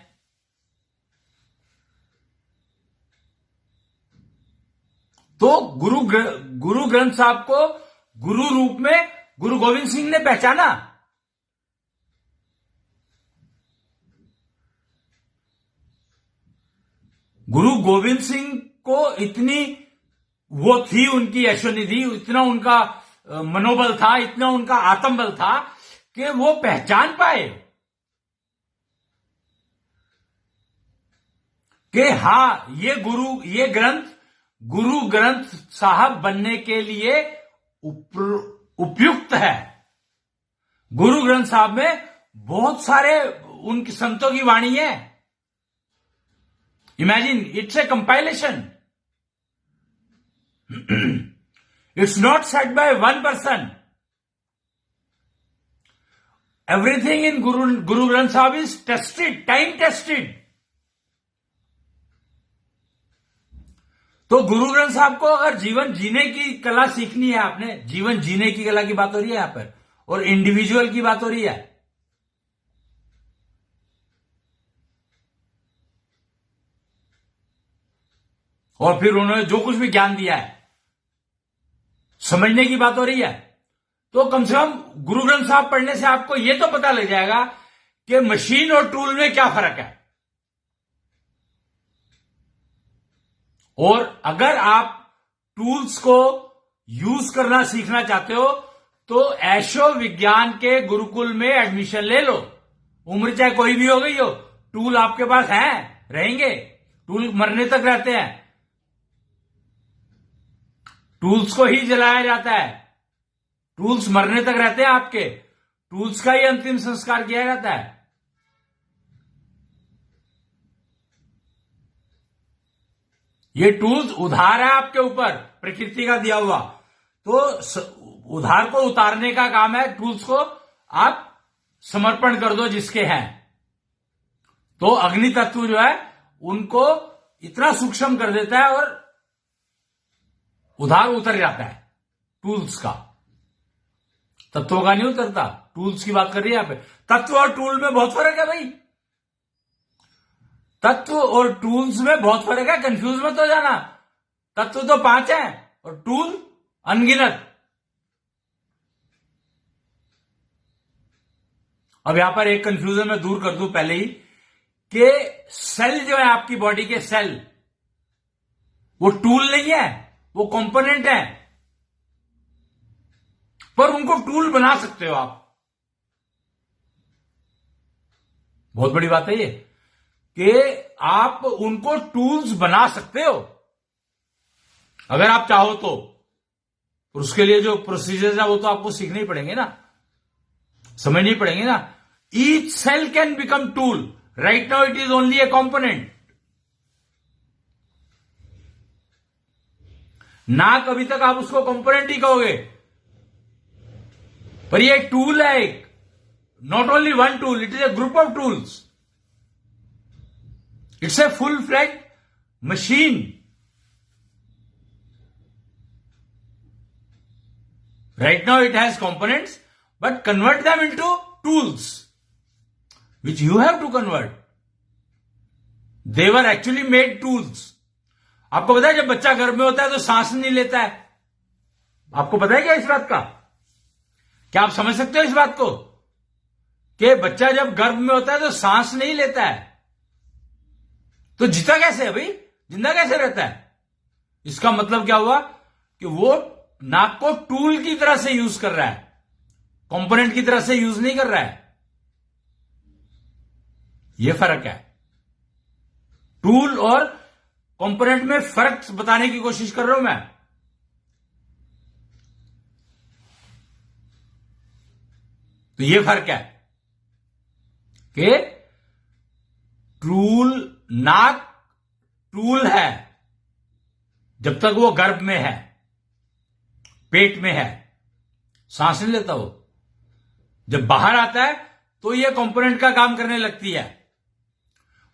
A: तो गुरु ग्रंथ साहब को गुरु रूप में गुरु गोविंद सिंह ने पहचाना। गुरु गोविंद सिंह को इतनी वो थी उनकी यशोनिधि, इतना उनका मनोबल था, इतना उनका आत्मबल था कि वो पहचान पाए कि हां ये ग्रंथ गुरु ग्रंथ साहब बनने के लिए उपयुक्त है। गुरु ग्रंथ साहब में बहुत सारे उनके संतों की वाणी है। Imagine, it's a compilation, it's not said by one person. Everything in Guru Granth Sahib is tested, time tested. तो गुरु ग्रंथ साहब को अगर जीवन जीने की कला सीखनी है, आपने जीवन जीने की कला की बात हो रही है यहां पर, और इंडिविजुअल की बात हो रही है। और फिर उन्होंने जो कुछ भी ज्ञान दिया है, समझने की बात हो रही है। तो कम से कम गुरु ग्रंथ साहब पढ़ने से आपको यह तो पता लग जाएगा कि मशीन और टूल में क्या फर्क है। और अगर आप टूल्स को यूज करना सीखना चाहते हो तो ऐशो विज्ञान के गुरुकुल में एडमिशन ले लो। उम्र चाहे कोई भी हो गई हो, टूल आपके पास हैं, रहेंगे। टूल मरने तक रहते हैं, टूल्स को ही जलाया जाता है, टूल्स मरने तक रहते हैं आपके, टूल्स का ही अंतिम संस्कार किया जाता है। ये टूल्स उधार है आपके ऊपर, प्रकृति का दिया हुआ। तो उधार को उतारने का काम है, टूल्स को आप समर्पण कर दो जिसके हैं। तो अग्नि तत्व जो है उनको इतना सूक्ष्म कर देता है और उधार उतर जाता है टूल्स का, तत्वों का नहीं उतरता। टूल्स की बात कर रही है यहां पे। तत्व और टूल में बहुत फर्क है भाई, तत्व और टूल्स में बहुत फर्क है, कंफ्यूज मत हो जाना। तत्व तो 5 हैं और टूल अनगिनत। अब यहां पर एक कंफ्यूजन मैं दूर कर दूं पहले ही, कि सेल जो है आपकी बॉडी के सेल, वो टूल नहीं है, वो कंपोनेंट है, पर उनको टूल बना सकते हो आप। बहुत बड़ी बात है ये कि आप उनको टूल्स बना सकते हो अगर आप चाहो तो। और उसके लिए जो प्रोसीजर्स है वो तो आपको सीखने ही पड़ेंगे ना, समझने ही पड़ेंगे ना। Each cell can become tool, right now it is only a component. नाक अभी तक आप उसको कंपोनेंट ही कहोगे, पर ये एक टूल है, एक not only one tool, it is a group of tools. It's a full-fledged machine. Right now it has components, but convert them into tools, which you have to convert. They were actually made tools. आपको पता है जब बच्चा गर्भ में होता है तो सांस नहीं लेता है. आपको पता है क्या इस बात का? क्या आप समझ सकते हो इस बात को कि बच्चा जब गर्भ में होता है तो सांस नहीं लेता है, तो जीता कैसे है भाई? जिंदा कैसे रहता है? इसका मतलब क्या हुआ कि वो नाक को टूल की तरह से यूज कर रहा है, कंपोनेंट की तरह से यूज नहीं कर रहा है. यह फर्क है. टूल और कंपोनेंट में फर्क बताने की कोशिश कर रहा हूं मैं. तो यह फर्क है कि नाक टूल है जब तक वो गर्भ में है, पेट में है, सांस नहीं लेता वो. जब बाहर आता है तो ये कंपोनेंट का काम करने लगती है,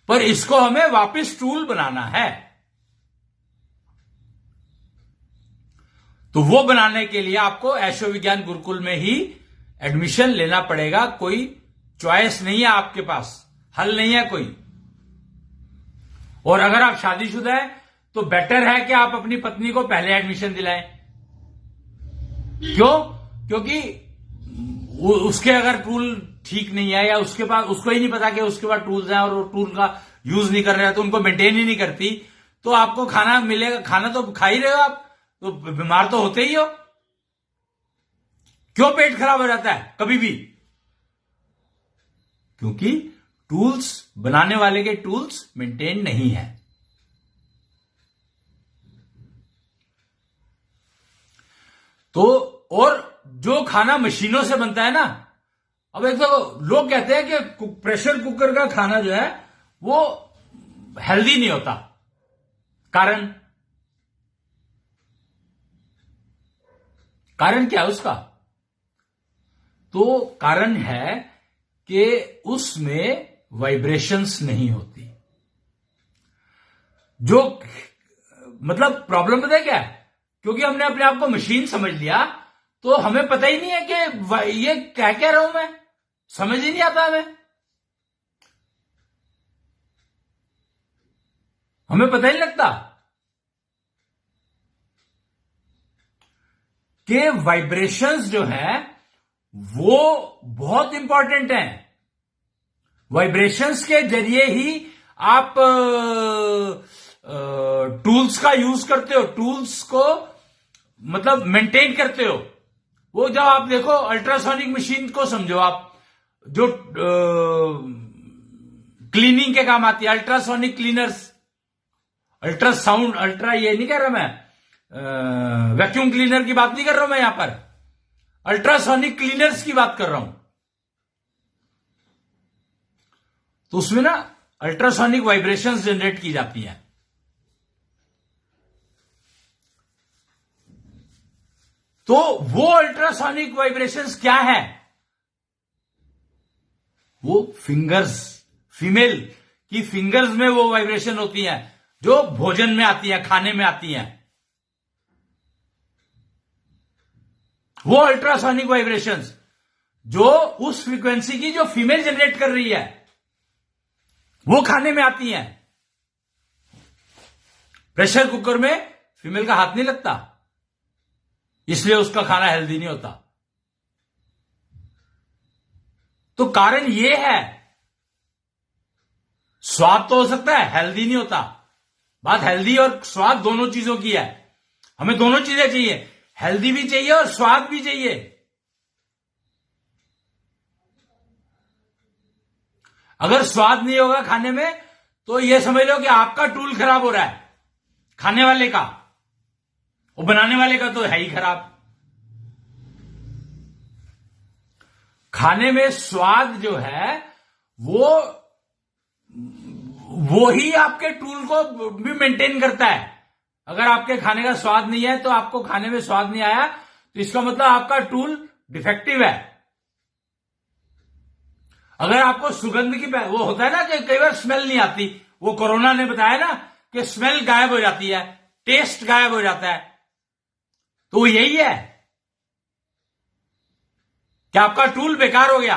A: पर इसको हमें वापस टूल बनाना है. तो वो बनाने के लिए आपको ऐशो विज्ञान गुरुकुल में ही एडमिशन लेना पड़ेगा. कोई चॉइस नहीं है आपके पास, हल नहीं है कोई. और अगर आप शादीशुदा हैं तो बेटर है कि आप अपनी पत्नी को पहले एडमिशन दिलाएं. क्यों? क्योंकि उसके अगर टूल ठीक नहीं है या उसके पास, उसको ही नहीं पता कि उसके पास टूल्स हैं और वो टूल का यूज नहीं कर रहा है, तो उनको मेंटेन ही नहीं करती, तो आपको खाना मिलेगा, खाना तो खा ही रहे हो आप, तो बीमार तो होते ही हो. क्यों पेट खराब हो जाता है कभी भी? क्योंकि टूल्स, बनाने वाले के टूल्स मेंटेन नहीं है. तो और जो खाना मशीनों से बनता है ना, अब एक तो लोग कहते हैं कि प्रेशर कुकर का खाना जो है वो हेल्दी नहीं होता. कारण क्या है उसका? तो कारण है कि उसमें वाइब्रेशंस नहीं होती. जो मतलब प्रॉब्लम पता है क्या है? क्योंकि हमने अपने आप को मशीन समझ लिया, तो हमें पता ही नहीं है कि ये क्या कह रहा हूं मैं, समझ ही नहीं आता हमें पता ही नहीं लगता कि वाइब्रेशंस जो है वो बहुत इंपॉर्टेंट हैं. वाइब्रेशंस के जरिए ही आप टूल्स का यूज करते हो, टूल्स को मतलब मेंटेन करते हो. वो जब आप देखो अल्ट्रासोनिक मशीन को समझो आप, जो क्लीनिंग के काम आती है, अल्ट्रासोनिक क्लीनर्स, अल्ट्रासाउंड, अल्ट्रा ये नहीं कह रहा मैं, वैक्यूम क्लीनर की बात नहीं कर रहा हूं मैं, यहां पर अल्ट्रासोनिक क्लीनर्स की बात कर रहा हूं. तो उसमें ना अल्ट्रासोनिक वाइब्रेशंस जनरेट की जाती हैं. तो वो अल्ट्रासोनिक वाइब्रेशंस क्या है? वो फिंगर्स, फीमेल की फिंगर्स में वो वाइब्रेशन होती है जो भोजन में आती है, खाने में आती है. वो अल्ट्रासोनिक वाइब्रेशंस जो उस फ्रीक्वेंसी की जो फीमेल जनरेट कर रही है, वो खाने में आती हैं. प्रेशर कुकर में फीमेल का हाथ नहीं लगता, इसलिए उसका खाना हेल्दी नहीं होता. तो कारण ये है. स्वाद तो हो सकता है, हेल्दी नहीं होता. बात हेल्दी और स्वाद दोनों चीजों की है. हमें दोनों चीजें चाहिए, हेल्दी भी चाहिए और स्वाद भी चाहिए. अगर स्वाद नहीं होगा खाने में तो यह समझ लो कि आपका टूल खराब हो रहा है, खाने वाले का. वो बनाने वाले का तो है ही खराब. खाने में स्वाद जो है वो ही आपके टूल को भी मेंटेन करता है. अगर आपके खाने का स्वाद नहीं है तो आपको खाने में स्वाद नहीं आया, तो इसका मतलब आपका टूल डिफेक्टिव है. अगर आपको सुगंध की वो होता है ना कि कई बार स्मेल नहीं आती, वो कोरोना ने बताया ना कि स्मेल गायब हो जाती है, टेस्ट गायब हो जाता है, तो वो यही है कि आपका टूल बेकार हो गया।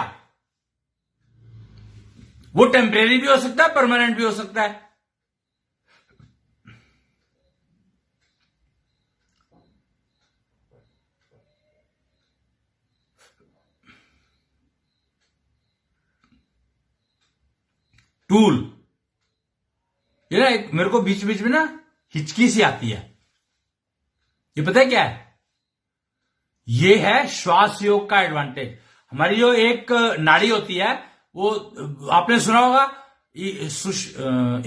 A: वो टेम्परेरी भी हो सकता है, परमानेंट भी हो सकता है। टूल ये ना मेरे को बीच बीच में ना हिचकी सी आती है। ये पता है क्या है? ये है श्वास योग का एडवांटेज। हमारी जो एक नाड़ी होती है, वो आपने सुना होगा,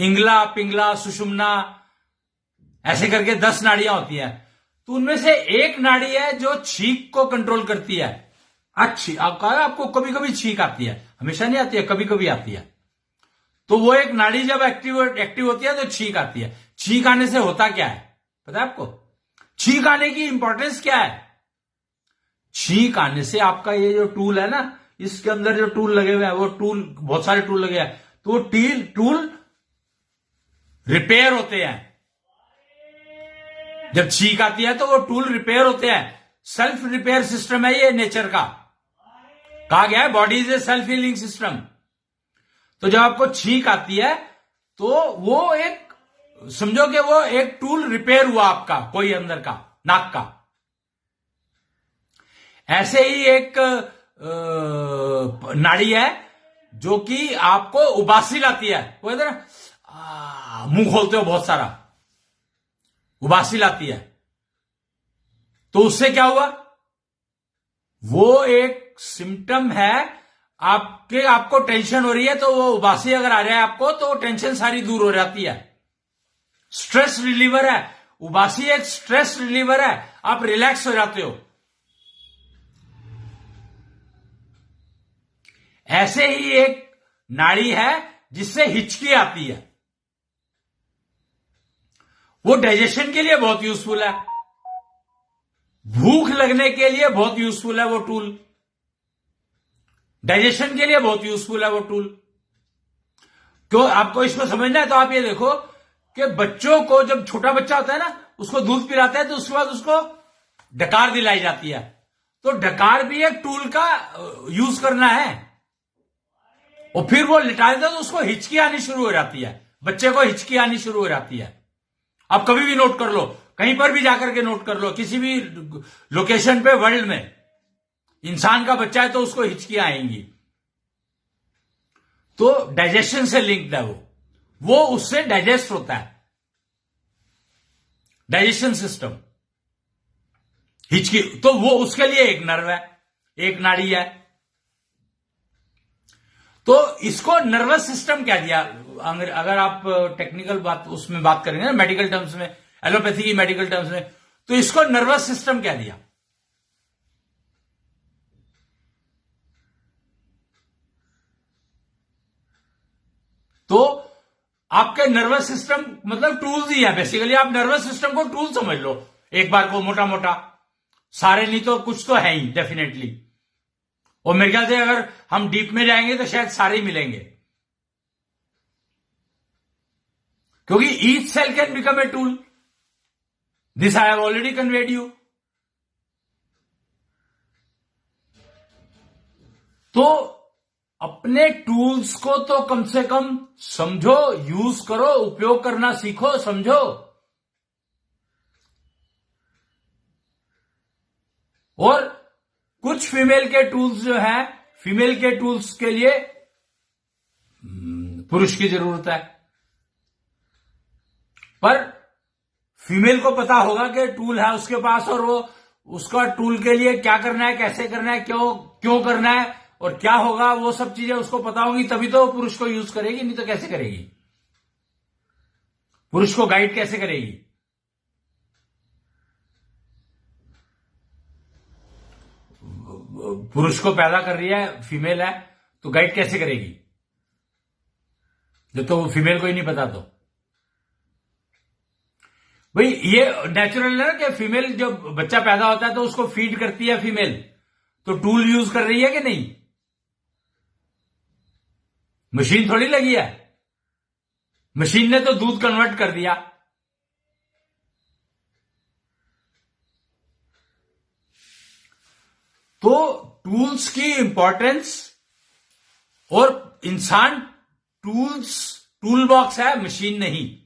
A: इंगला, पिंगला, सुषुम्ना, ऐसे करके 10 नाड़ियां होती है। तो उनमें से एक नाड़ी है जो छींक को कंट्रोल करती है। अच्छी आपको कभी कभी छींक आती है, हमेशा नहीं आती है, कभी कभी आती है। तो वो एक नाड़ी जब एक्टिव होती है तो छींक आती है। छींक आने से होता क्या है पता है आपको? छींक आने की इंपॉर्टेंस क्या है? छींक आने से आपका ये जो टूल है ना, इसके अंदर जो टूल लगे हुए हैं, वो टूल, बहुत सारे टूल लगे हैं, तो वो टूल रिपेयर होते हैं। जब छींक आती है तो वो टूल रिपेयर होते हैं। सेल्फ रिपेयर सिस्टम है ये नेचर का। कहा गया है body is a self healing system. तो जब आपको छींक आती है तो वो एक, समझो कि वो एक टूल रिपेयर हुआ आपका, कोई अंदर का, नाक का। ऐसे ही एक नाड़ी है जो कि आपको उबासी लाती है। वो इधर मुंह खोलते हो बहुत सारा, उबासी लाती है। तो उससे क्या हुआ? वो एक सिम्टम है आपको टेंशन हो रही है, तो वो उबासी अगर आ रहा है आपको, तो टेंशन सारी दूर हो जाती है। स्ट्रेस रिलीवर है उबासी, एक स्ट्रेस रिलीवर है, आप रिलैक्स हो जाते हो। ऐसे ही एक नाड़ी है जिससे हिचकी आती है, वो डाइजेशन के लिए बहुत यूजफुल है, भूख लगने के लिए बहुत यूजफुल है वो टूल, डाइजेशन के लिए बहुत यूजफुल है वो टूल। क्यों आपको इसको समझना है तो आप ये देखो कि बच्चों को, जब छोटा बच्चा होता है ना, उसको दूध पिलाता है तो उसके बाद उसको डकार दिलाई जाती है। तो डकार भी एक टूल का यूज करना है। और फिर वो लिटा देता है तो उसको हिचकी आनी शुरू हो जाती है, बच्चे को हिचकी आनी शुरू हो जाती है। आप कभी भी नोट कर लो, कहीं पर भी जाकर के नोट कर लो, किसी भी लोकेशन पे वर्ल्ड में इंसान का बच्चा है तो उसको हिचकी आएंगी। तो डाइजेशन से लिंक्ड है वो उससे डाइजेस्ट होता है, डाइजेशन सिस्टम, हिचकी। तो वो उसके लिए एक नर्व है, एक नाड़ी है। तो इसको नर्वस सिस्टम क्या दिया? अगर आप टेक्निकल बात उसमें बात करेंगे ना, मेडिकल टर्म्स में, एलोपैथी की मेडिकल टर्म्स में, तो इसको नर्वस सिस्टम क्या दिया? तो आपके नर्वस सिस्टम मतलब टूल्स ही है बेसिकली। आप नर्वस सिस्टम को टूल समझ लो एक बार को, मोटा मोटा, सारे नहीं तो कुछ तो है ही डेफिनेटली। और मेरे ख्याल से अगर हम डीप में जाएंगे तो शायद सारे ही मिलेंगे, क्योंकि each cell can become a tool. This I have already conveyed you. तो अपने टूल्स को तो कम से कम समझो, यूज करो, उपयोग करना सीखो, समझो। और कुछ फीमेल के टूल्स जो है, फीमेल के टूल्स के लिए पुरुष की जरूरत है, पर फीमेल को पता होगा कि टूल है उसके पास, और वो उसका टूल के लिए क्या करना है, कैसे करना है, क्यों करना है, और क्या होगा, वो सब चीजें उसको पता होंगी, तभी तो पुरुष को यूज करेगी, नहीं तो कैसे करेगी? पुरुष को गाइड कैसे करेगी? पुरुष को पैदा कर रही है, फीमेल है, तो गाइड कैसे करेगी जब तो फीमेल को ही नहीं पता? तो भाई ये नेचुरल है ना कि फीमेल जब बच्चा पैदा होता है तो उसको फीड करती है फीमेल, तो टूल यूज कर रही है कि नहीं? मशीन थोड़ी लगी है, मशीन ने तो दूध कन्वर्ट कर दिया। तो टूल्स की इंपॉर्टेंस, और इंसान टूल बॉक्स है, मशीन नहीं,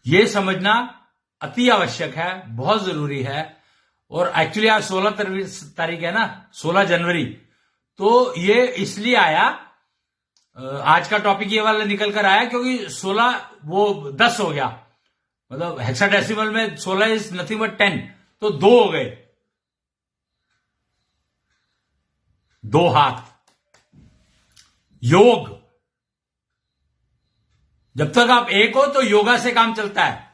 A: यह समझना अति आवश्यक है, बहुत जरूरी है। और एक्चुअली आज 16 तारीख है ना, 16 जनवरी, तो ये इसलिए आया, आज का टॉपिक ये वाला निकल कर आया क्योंकि 16 वो 10 हो गया, मतलब हेक्साडेसिमल में 16 इज नथिंग बट 10, तो 2 हो गए, 2 हाथ। योग, जब तक आप एक हो तो योगा से काम चलता है,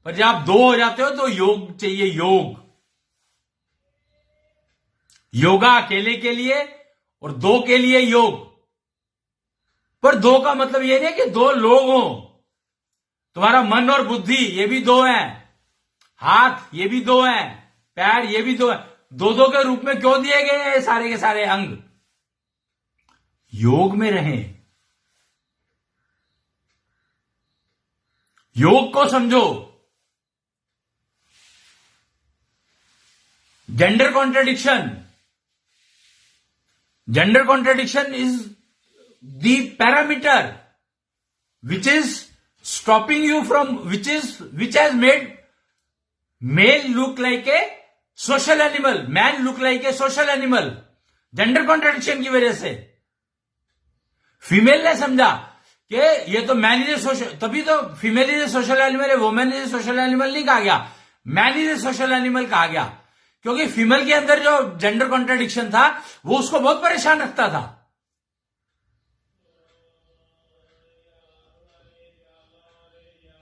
A: पर जब आप 2 हो जाते हो तो योग चाहिए, योग। योगा अकेले के लिए और 2 के लिए योग। पर 2 का मतलब यह नहीं कि 2 लोग हो, तुम्हारा मन और बुद्धि ये भी 2 हैं, हाथ ये भी 2 हैं, पैर ये भी 2 हैं। 2 के रूप में क्यों दिए गए हैं सारे के सारे अंग? योग में रहें, योग को समझो। Gender contradiction is the parameter which is stopping you from, which has made male look like a social animal, man look like a social animal, gender contradiction की वजह से। फीमेल ने समझा कि ये तो मैन इज ए सोशल, तभी तो female is a social animal है, women is a social animal नहीं कहा गया, man is a social animal कहा गया, क्योंकि फीमेल के अंदर जो जेंडर कॉन्ट्रडिक्शन था वो उसको बहुत परेशान रखता था।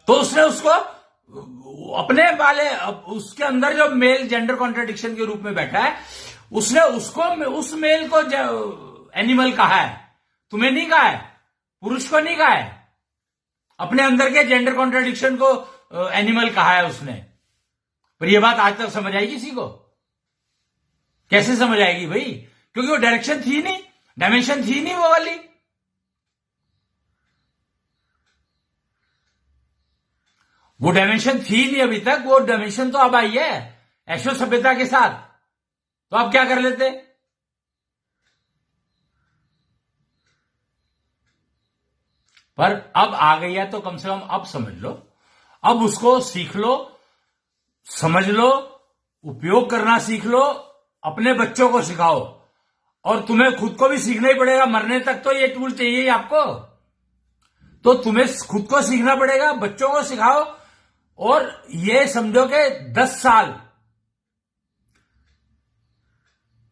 A: तो उसने उसको अपने वाले, उसके अंदर जो मेल जेंडर कॉन्ट्रडिक्शन के रूप में बैठा है, उसने उसको, उस मेल को एनिमल कहा है, तुम्हें नहीं कहा है, पुरुष को नहीं कहा है, अपने अंदर के जेंडर कॉन्ट्रडिक्शन को एनिमल कहा है उसने। पर यह बात आज तक समझ आई किसी को? कैसे समझ आएगी भाई? क्योंकि वो डायरेक्शन थी नहीं, डायमेंशन थी नहीं वो वाली। वो डायमेंशन थी नहीं अभी तक, वो डायमेंशन तो अब आई है एशो सभ्यता के साथ। तो आप क्या कर लेते? पर अब आ गई है तो कम से कम अब समझ लो, अब उसको सीख लो, समझ लो, उपयोग करना सीख लो, अपने बच्चों को सिखाओ, और तुम्हें खुद को भी सीखना ही पड़ेगा, मरने तक तो ये टूल चाहिए ही आपको। तो तुम्हें खुद को सीखना पड़ेगा, बच्चों को सिखाओ, और ये समझो कि 10 साल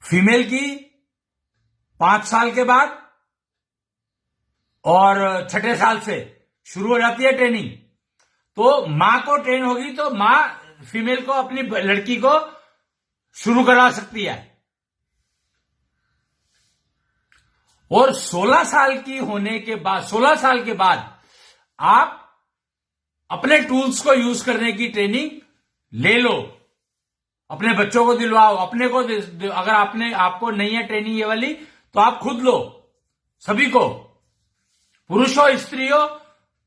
A: फीमेल की 5 साल के बाद और 6ठे साल से शुरू हो जाती है ट्रेनिंग। तो मां को ट्रेन होगी तो मां फीमेल को, अपनी लड़की को शुरू करा सकती है। और 16 साल की होने के बाद, 16 साल के बाद आप अपने टूल्स को यूज करने की ट्रेनिंग ले लो, अपने बच्चों को दिलवाओ, अपने को, अगर आपको नहीं है ट्रेनिंग ये वाली तो आप खुद लो, सभी को, पुरुष हो स्त्री हो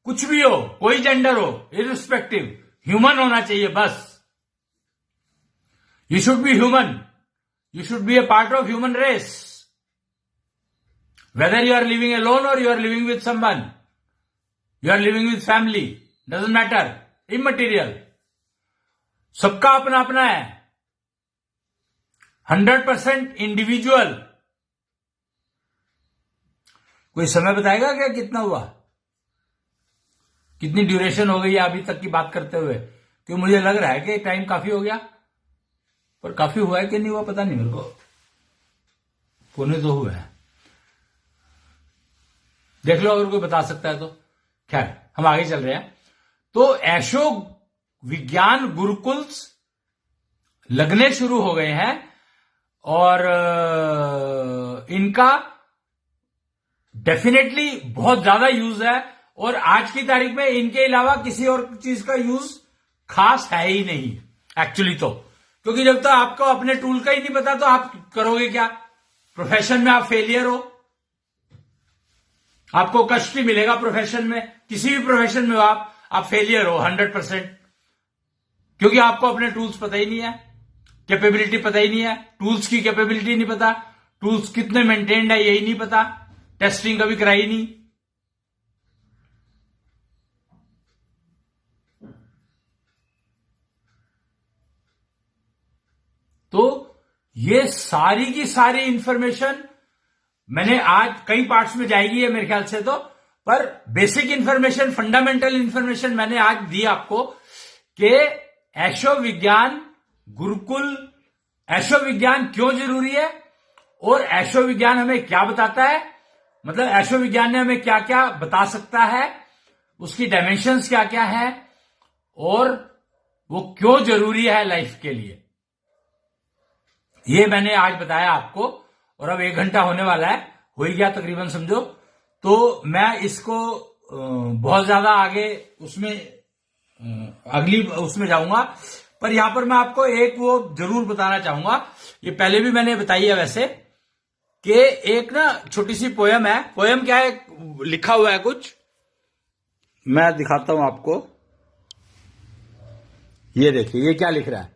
A: कुछ भी हो, कोई जेंडर हो, इररिस्पेक्टिव, ह्यूमन होना चाहिए बस। You should be human, you should be a part of human race, whether you are living alone और you are living with someone, you are living with family, doesn't matter, immaterial, सबका अपना अपना है, 100% individual. कोई समय बताएगा क्या कितना हुआ, कितनी ड्यूरेशन हो गई है अभी तक की बात करते हुए? क्यों मुझे लग रहा है कि टाइम काफी हो गया, पर काफी हुआ है कि नहीं हुआ पता नहीं मेरे को, कोने तो हुआ है, देख लो अगर कोई बता सकता है तो। खैर हम आगे चल रहे हैं। तो ऐशो विज्ञान गुरुकुल लगने शुरू हो गए हैं, और इनका डेफिनेटली बहुत ज्यादा यूज है, और आज की तारीख में इनके अलावा किसी और चीज का यूज खास है ही नहीं एक्चुअली तो, क्योंकि जब तक आपको अपने टूल का ही नहीं पता तो आप करोगे क्या? प्रोफेशन में आप फेलियर हो, आपको कष्ट ही मिलेगा प्रोफेशन में, किसी भी प्रोफेशन में हो आप फेलियर हो 100%, क्योंकि आपको अपने टूल्स पता ही नहीं है, कैपेबिलिटी पता ही नहीं है, टूल्स की कैपेबिलिटी नहीं पता, टूल्स कितने मेंटेन्ड है यही नहीं पता, टेस्टिंग कभी कराई नहीं। तो ये सारी की सारी इंफॉर्मेशन मैंने आज कई पार्ट्स में जाएगी है मेरे ख्याल से, तो पर बेसिक इंफॉर्मेशन, फंडामेंटल इंफॉर्मेशन मैंने आज दी आपको कि ऐशो विज्ञान गुरुकुल, ऐशो विज्ञान क्यों जरूरी है और ऐशो विज्ञान हमें क्या बताता है, मतलब ऐशो विज्ञान ने हमें क्या क्या बता सकता है, उसकी डायमेंशंस क्या क्या है और वो क्यों जरूरी है लाइफ के लिए, ये मैंने आज बताया आपको। और अब 1 घंटा होने वाला है, हो ही गया तकरीबन समझो, तो मैं इसको बहुत ज्यादा आगे उसमें अगली उसमें जाऊंगा, पर यहां पर मैं आपको एक वो जरूर बताना चाहूंगा, ये पहले भी मैंने बताई है वैसे, कि एक ना छोटी सी पोयम है। पोयम क्या है, लिखा हुआ है कुछ, मैं दिखाता हूं आपको। ये देखिए ये क्या लिख रहा है।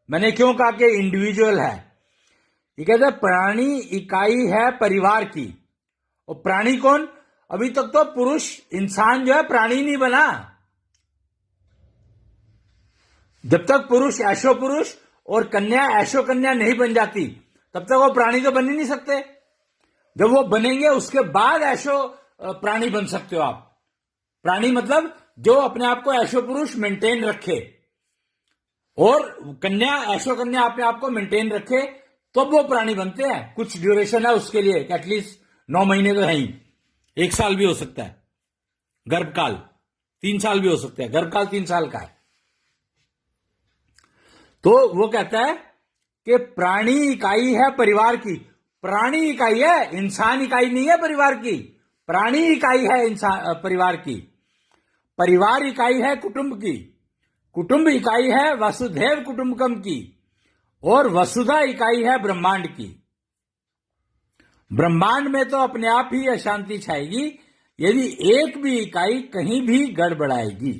A: मैंने क्यों कहा कि इंडिविजुअल है, ये कहते हैं प्राणी इकाई है परिवार की। और प्राणी कौन, अभी तक तो पुरुष इंसान जो है प्राणी नहीं बना। जब तक पुरुष ऐशो पुरुष और कन्या ऐशो कन्या नहीं बन जाती तब तक वो प्राणी तो बन ही नहीं सकते। जब वो बनेंगे उसके बाद ऐशो प्राणी बन सकते हो आप। प्राणी मतलब जो अपने आप को ऐशो पुरुष मेंटेन रखे, और कन्या ऐशो कन्या अपने आप को मेंटेन रखे, तो वो प्राणी बनते हैं। कुछ ड्यूरेशन है उसके लिए, एटलीस्ट 9 महीने तो है ही, 1 साल भी हो सकता है, गर्भकाल 3 साल भी हो सकता है, गर्भकाल 3 साल का है। तो वो कहता है कि प्राणी इकाई है परिवार की। प्राणी इकाई है, इंसान इकाई नहीं है परिवार की, प्राणी इकाई है इंसान परिवार की। परिवार इकाई है कुटुंब की, कुटुंब इकाई है वसुधैव कुटुंबकम की, और वसुधा इकाई है ब्रह्मांड की। ब्रह्मांड में तो अपने आप ही अशांति छाएगी यदि एक भी इकाई कहीं भी गड़बड़ाएगी।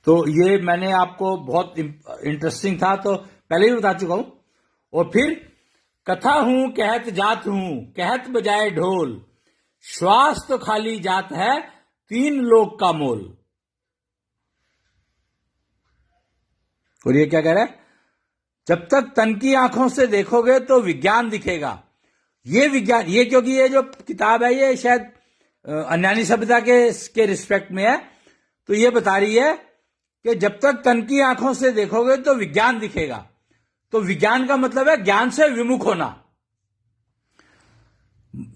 A: तो ये मैंने आपको बहुत इंटरेस्टिंग था, तो पहले ही बता चुका हूं। और फिर कथा हूं कहत जात हूं, कहत बजाए ढोल, श्वास तो खाली जात है 3 लोक का मोल। और ये क्या कह रहा है, जब तक तन की आंखों से देखोगे तो विज्ञान दिखेगा। ये विज्ञान, ये क्योंकि ये जो किताब है ये शायद अन्यानी सभ्यता के रिस्पेक्ट में है, तो ये बता रही है कि जब तक तन की आंखों से देखोगे तो विज्ञान दिखेगा। तो विज्ञान का मतलब है ज्ञान से विमुख होना।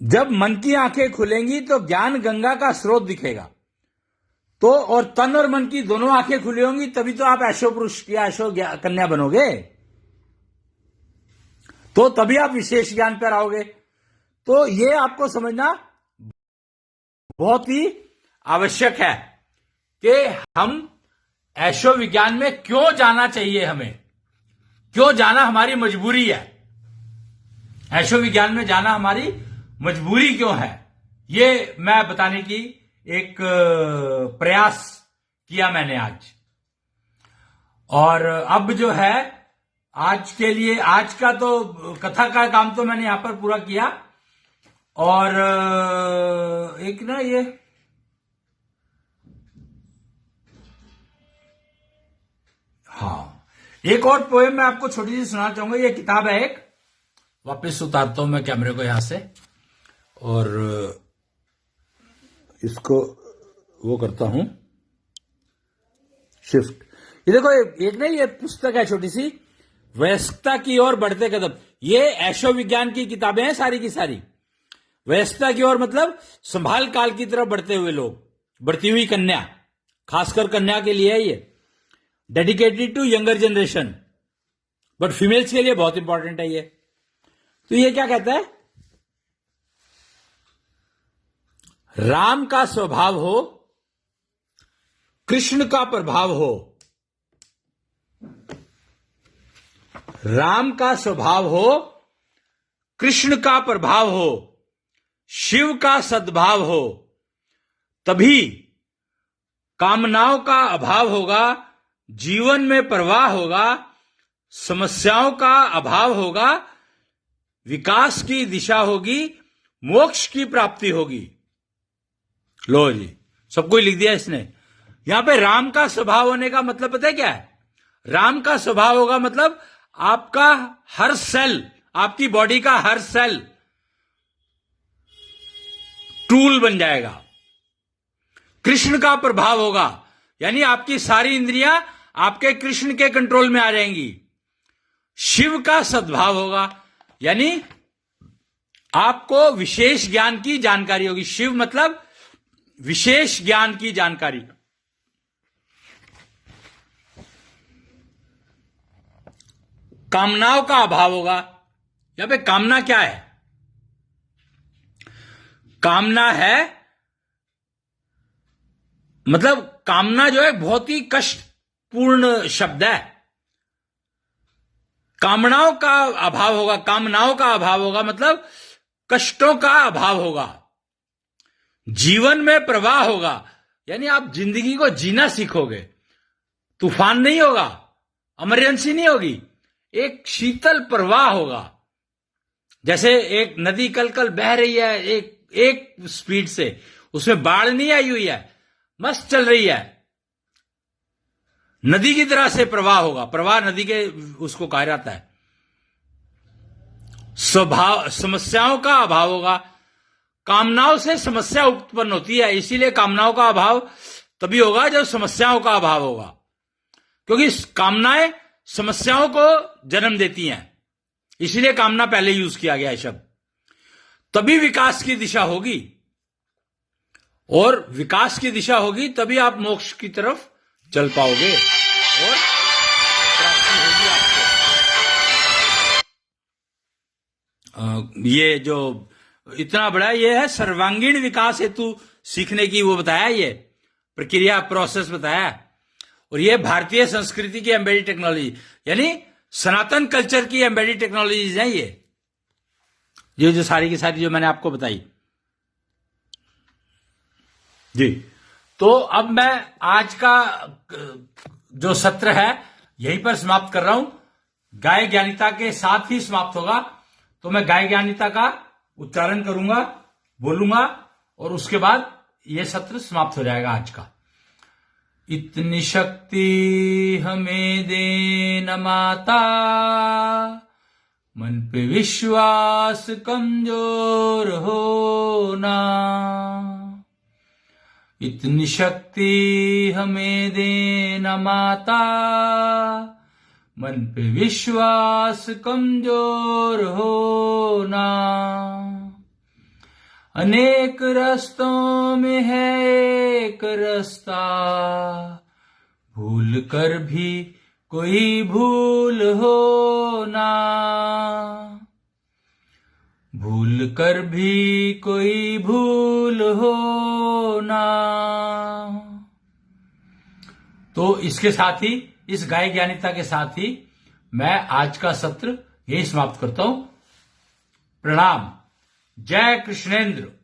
A: जब मन की आंखें खुलेंगी तो ज्ञान गंगा का स्रोत दिखेगा। तो और तन और मन की दोनों आंखें खुली होंगी तभी तो आप ऐशो पुरुष या ऐशो कन्या बनोगे, तो तभी आप विशेष ज्ञान पर आओगे। तो ये आपको समझना बहुत ही आवश्यक है कि हम ऐशो विज्ञान में क्यों जाना चाहिए, हमें क्यों जाना हमारी मजबूरी है, ऐशो विज्ञान में जाना हमारी मजबूरी क्यों है, ये मैं बताने की एक प्रयास किया मैंने आज। और अब जो है आज के लिए, आज का तो कथा का काम तो मैंने यहां पर पूरा किया। और एक ना ये हाँ, एक और पोएम मैं आपको छोटी सी सुनाना चाहूंगा। ये किताब है एक, वापस उतारता हूं मैं कैमरे को यहां से और इसको वो करता हूं शिफ्ट। ये देखो एक ना ये पुस्तक है छोटी सी, वयस्कता की ओर बढ़ते कदम। ये ऐशो विज्ञान की किताबें हैं सारी की सारी। वयस्कता की ओर मतलब संभाल काल की तरफ बढ़ते हुए लोग, बढ़ती हुई कन्या, खासकर कन्या के लिए है ये, dedicated to younger generation, but females के लिए बहुत इंपॉर्टेंट है ये। तो ये क्या कहता है, राम का स्वभाव हो, कृष्ण का प्रभाव हो, राम का स्वभाव हो, कृष्ण का प्रभाव हो, शिव का सद्भाव हो, तभी कामनाओं का अभाव होगा, जीवन में प्रवाह होगा, समस्याओं का अभाव होगा, विकास की दिशा होगी, मोक्ष की प्राप्ति होगी। लो जी, सबको ही लिख दिया इसने। यहां पे राम का स्वभाव होने का मतलब पता है क्या है? राम का स्वभाव होगा मतलब आपका हर सेल, आपकी बॉडी का हर सेल टूल बन जाएगा। कृष्ण का प्रभाव होगा, यानी आपकी सारी इंद्रियां आपके कृष्ण के कंट्रोल में आ जाएंगी। शिव का सद्भाव होगा, यानी आपको विशेष ज्ञान की जानकारी होगी। शिव मतलब विशेष ज्ञान की जानकारी। कामनाओं का अभाव होगा। यहां पे कामना क्या है? कामना है मतलब कामना जो है बहुत ही कष्टपूर्ण शब्द है। कामनाओं का अभाव होगा, कामनाओं का अभाव होगा मतलब कष्टों का अभाव होगा। जीवन में प्रवाह होगा, यानी आप जिंदगी को जीना सीखोगे। तूफान नहीं होगा, इमरजेंसी नहीं होगी, एक शीतल प्रवाह होगा। जैसे एक नदी कल कल बह रही है एक स्पीड से, उसमें बाढ़ नहीं आई हुई है, मस्त चल रही है, नदी की तरह से प्रवाह होगा। प्रवाह नदी के उसको कहा जाता है। स्वभाव समस्याओं का अभाव होगा। कामनाओं से समस्या उत्पन्न होती है, इसीलिए कामनाओं का अभाव तभी होगा जब समस्याओं का अभाव होगा, क्योंकि कामनाएं समस्याओं को जन्म देती हैं, इसीलिए कामना पहले यूज किया गया है शब्द। तभी विकास की दिशा होगी, और विकास की दिशा होगी तभी आप मोक्ष की तरफ चल पाओगे और प्राप्ति होगी आपको। ये जो इतना बड़ा ये है सर्वांगीण विकास हेतु सीखने की वो बताया, ये प्रक्रिया प्रोसेस बताया। और ये भारतीय संस्कृति की एम्बेडेड टेक्नोलॉजी, यानी सनातन कल्चर की एम्बेडेड टेक्नोलॉजीज हैं ये जो सारी की सारी जो मैंने आपको बताई जी। तो अब मैं आज का जो सत्र है यहीं पर समाप्त कर रहा हूं। गाय ज्ञानिता के साथ ही समाप्त होगा, तो मैं गाय ज्ञानिता का उच्चारण करूंगा, बोलूंगा, और उसके बाद यह सत्र समाप्त हो जाएगा आज का। इतनी शक्ति हमें देना माता, मन पे विश्वास कमजोर होना। इतनी शक्ति हमें देना माता, मन पे विश्वास कमजोर होना। अनेक रास्तों में है एक रास्ता, भूल कर भी कोई भूल होना। भूल कर भी कोई भूल होना। तो इसके साथ ही, इस गाय ज्ञानिता के साथ ही मैं आज का सत्र यही समाप्त करता हूं। प्रणाम। जय कृष्णेंद्र।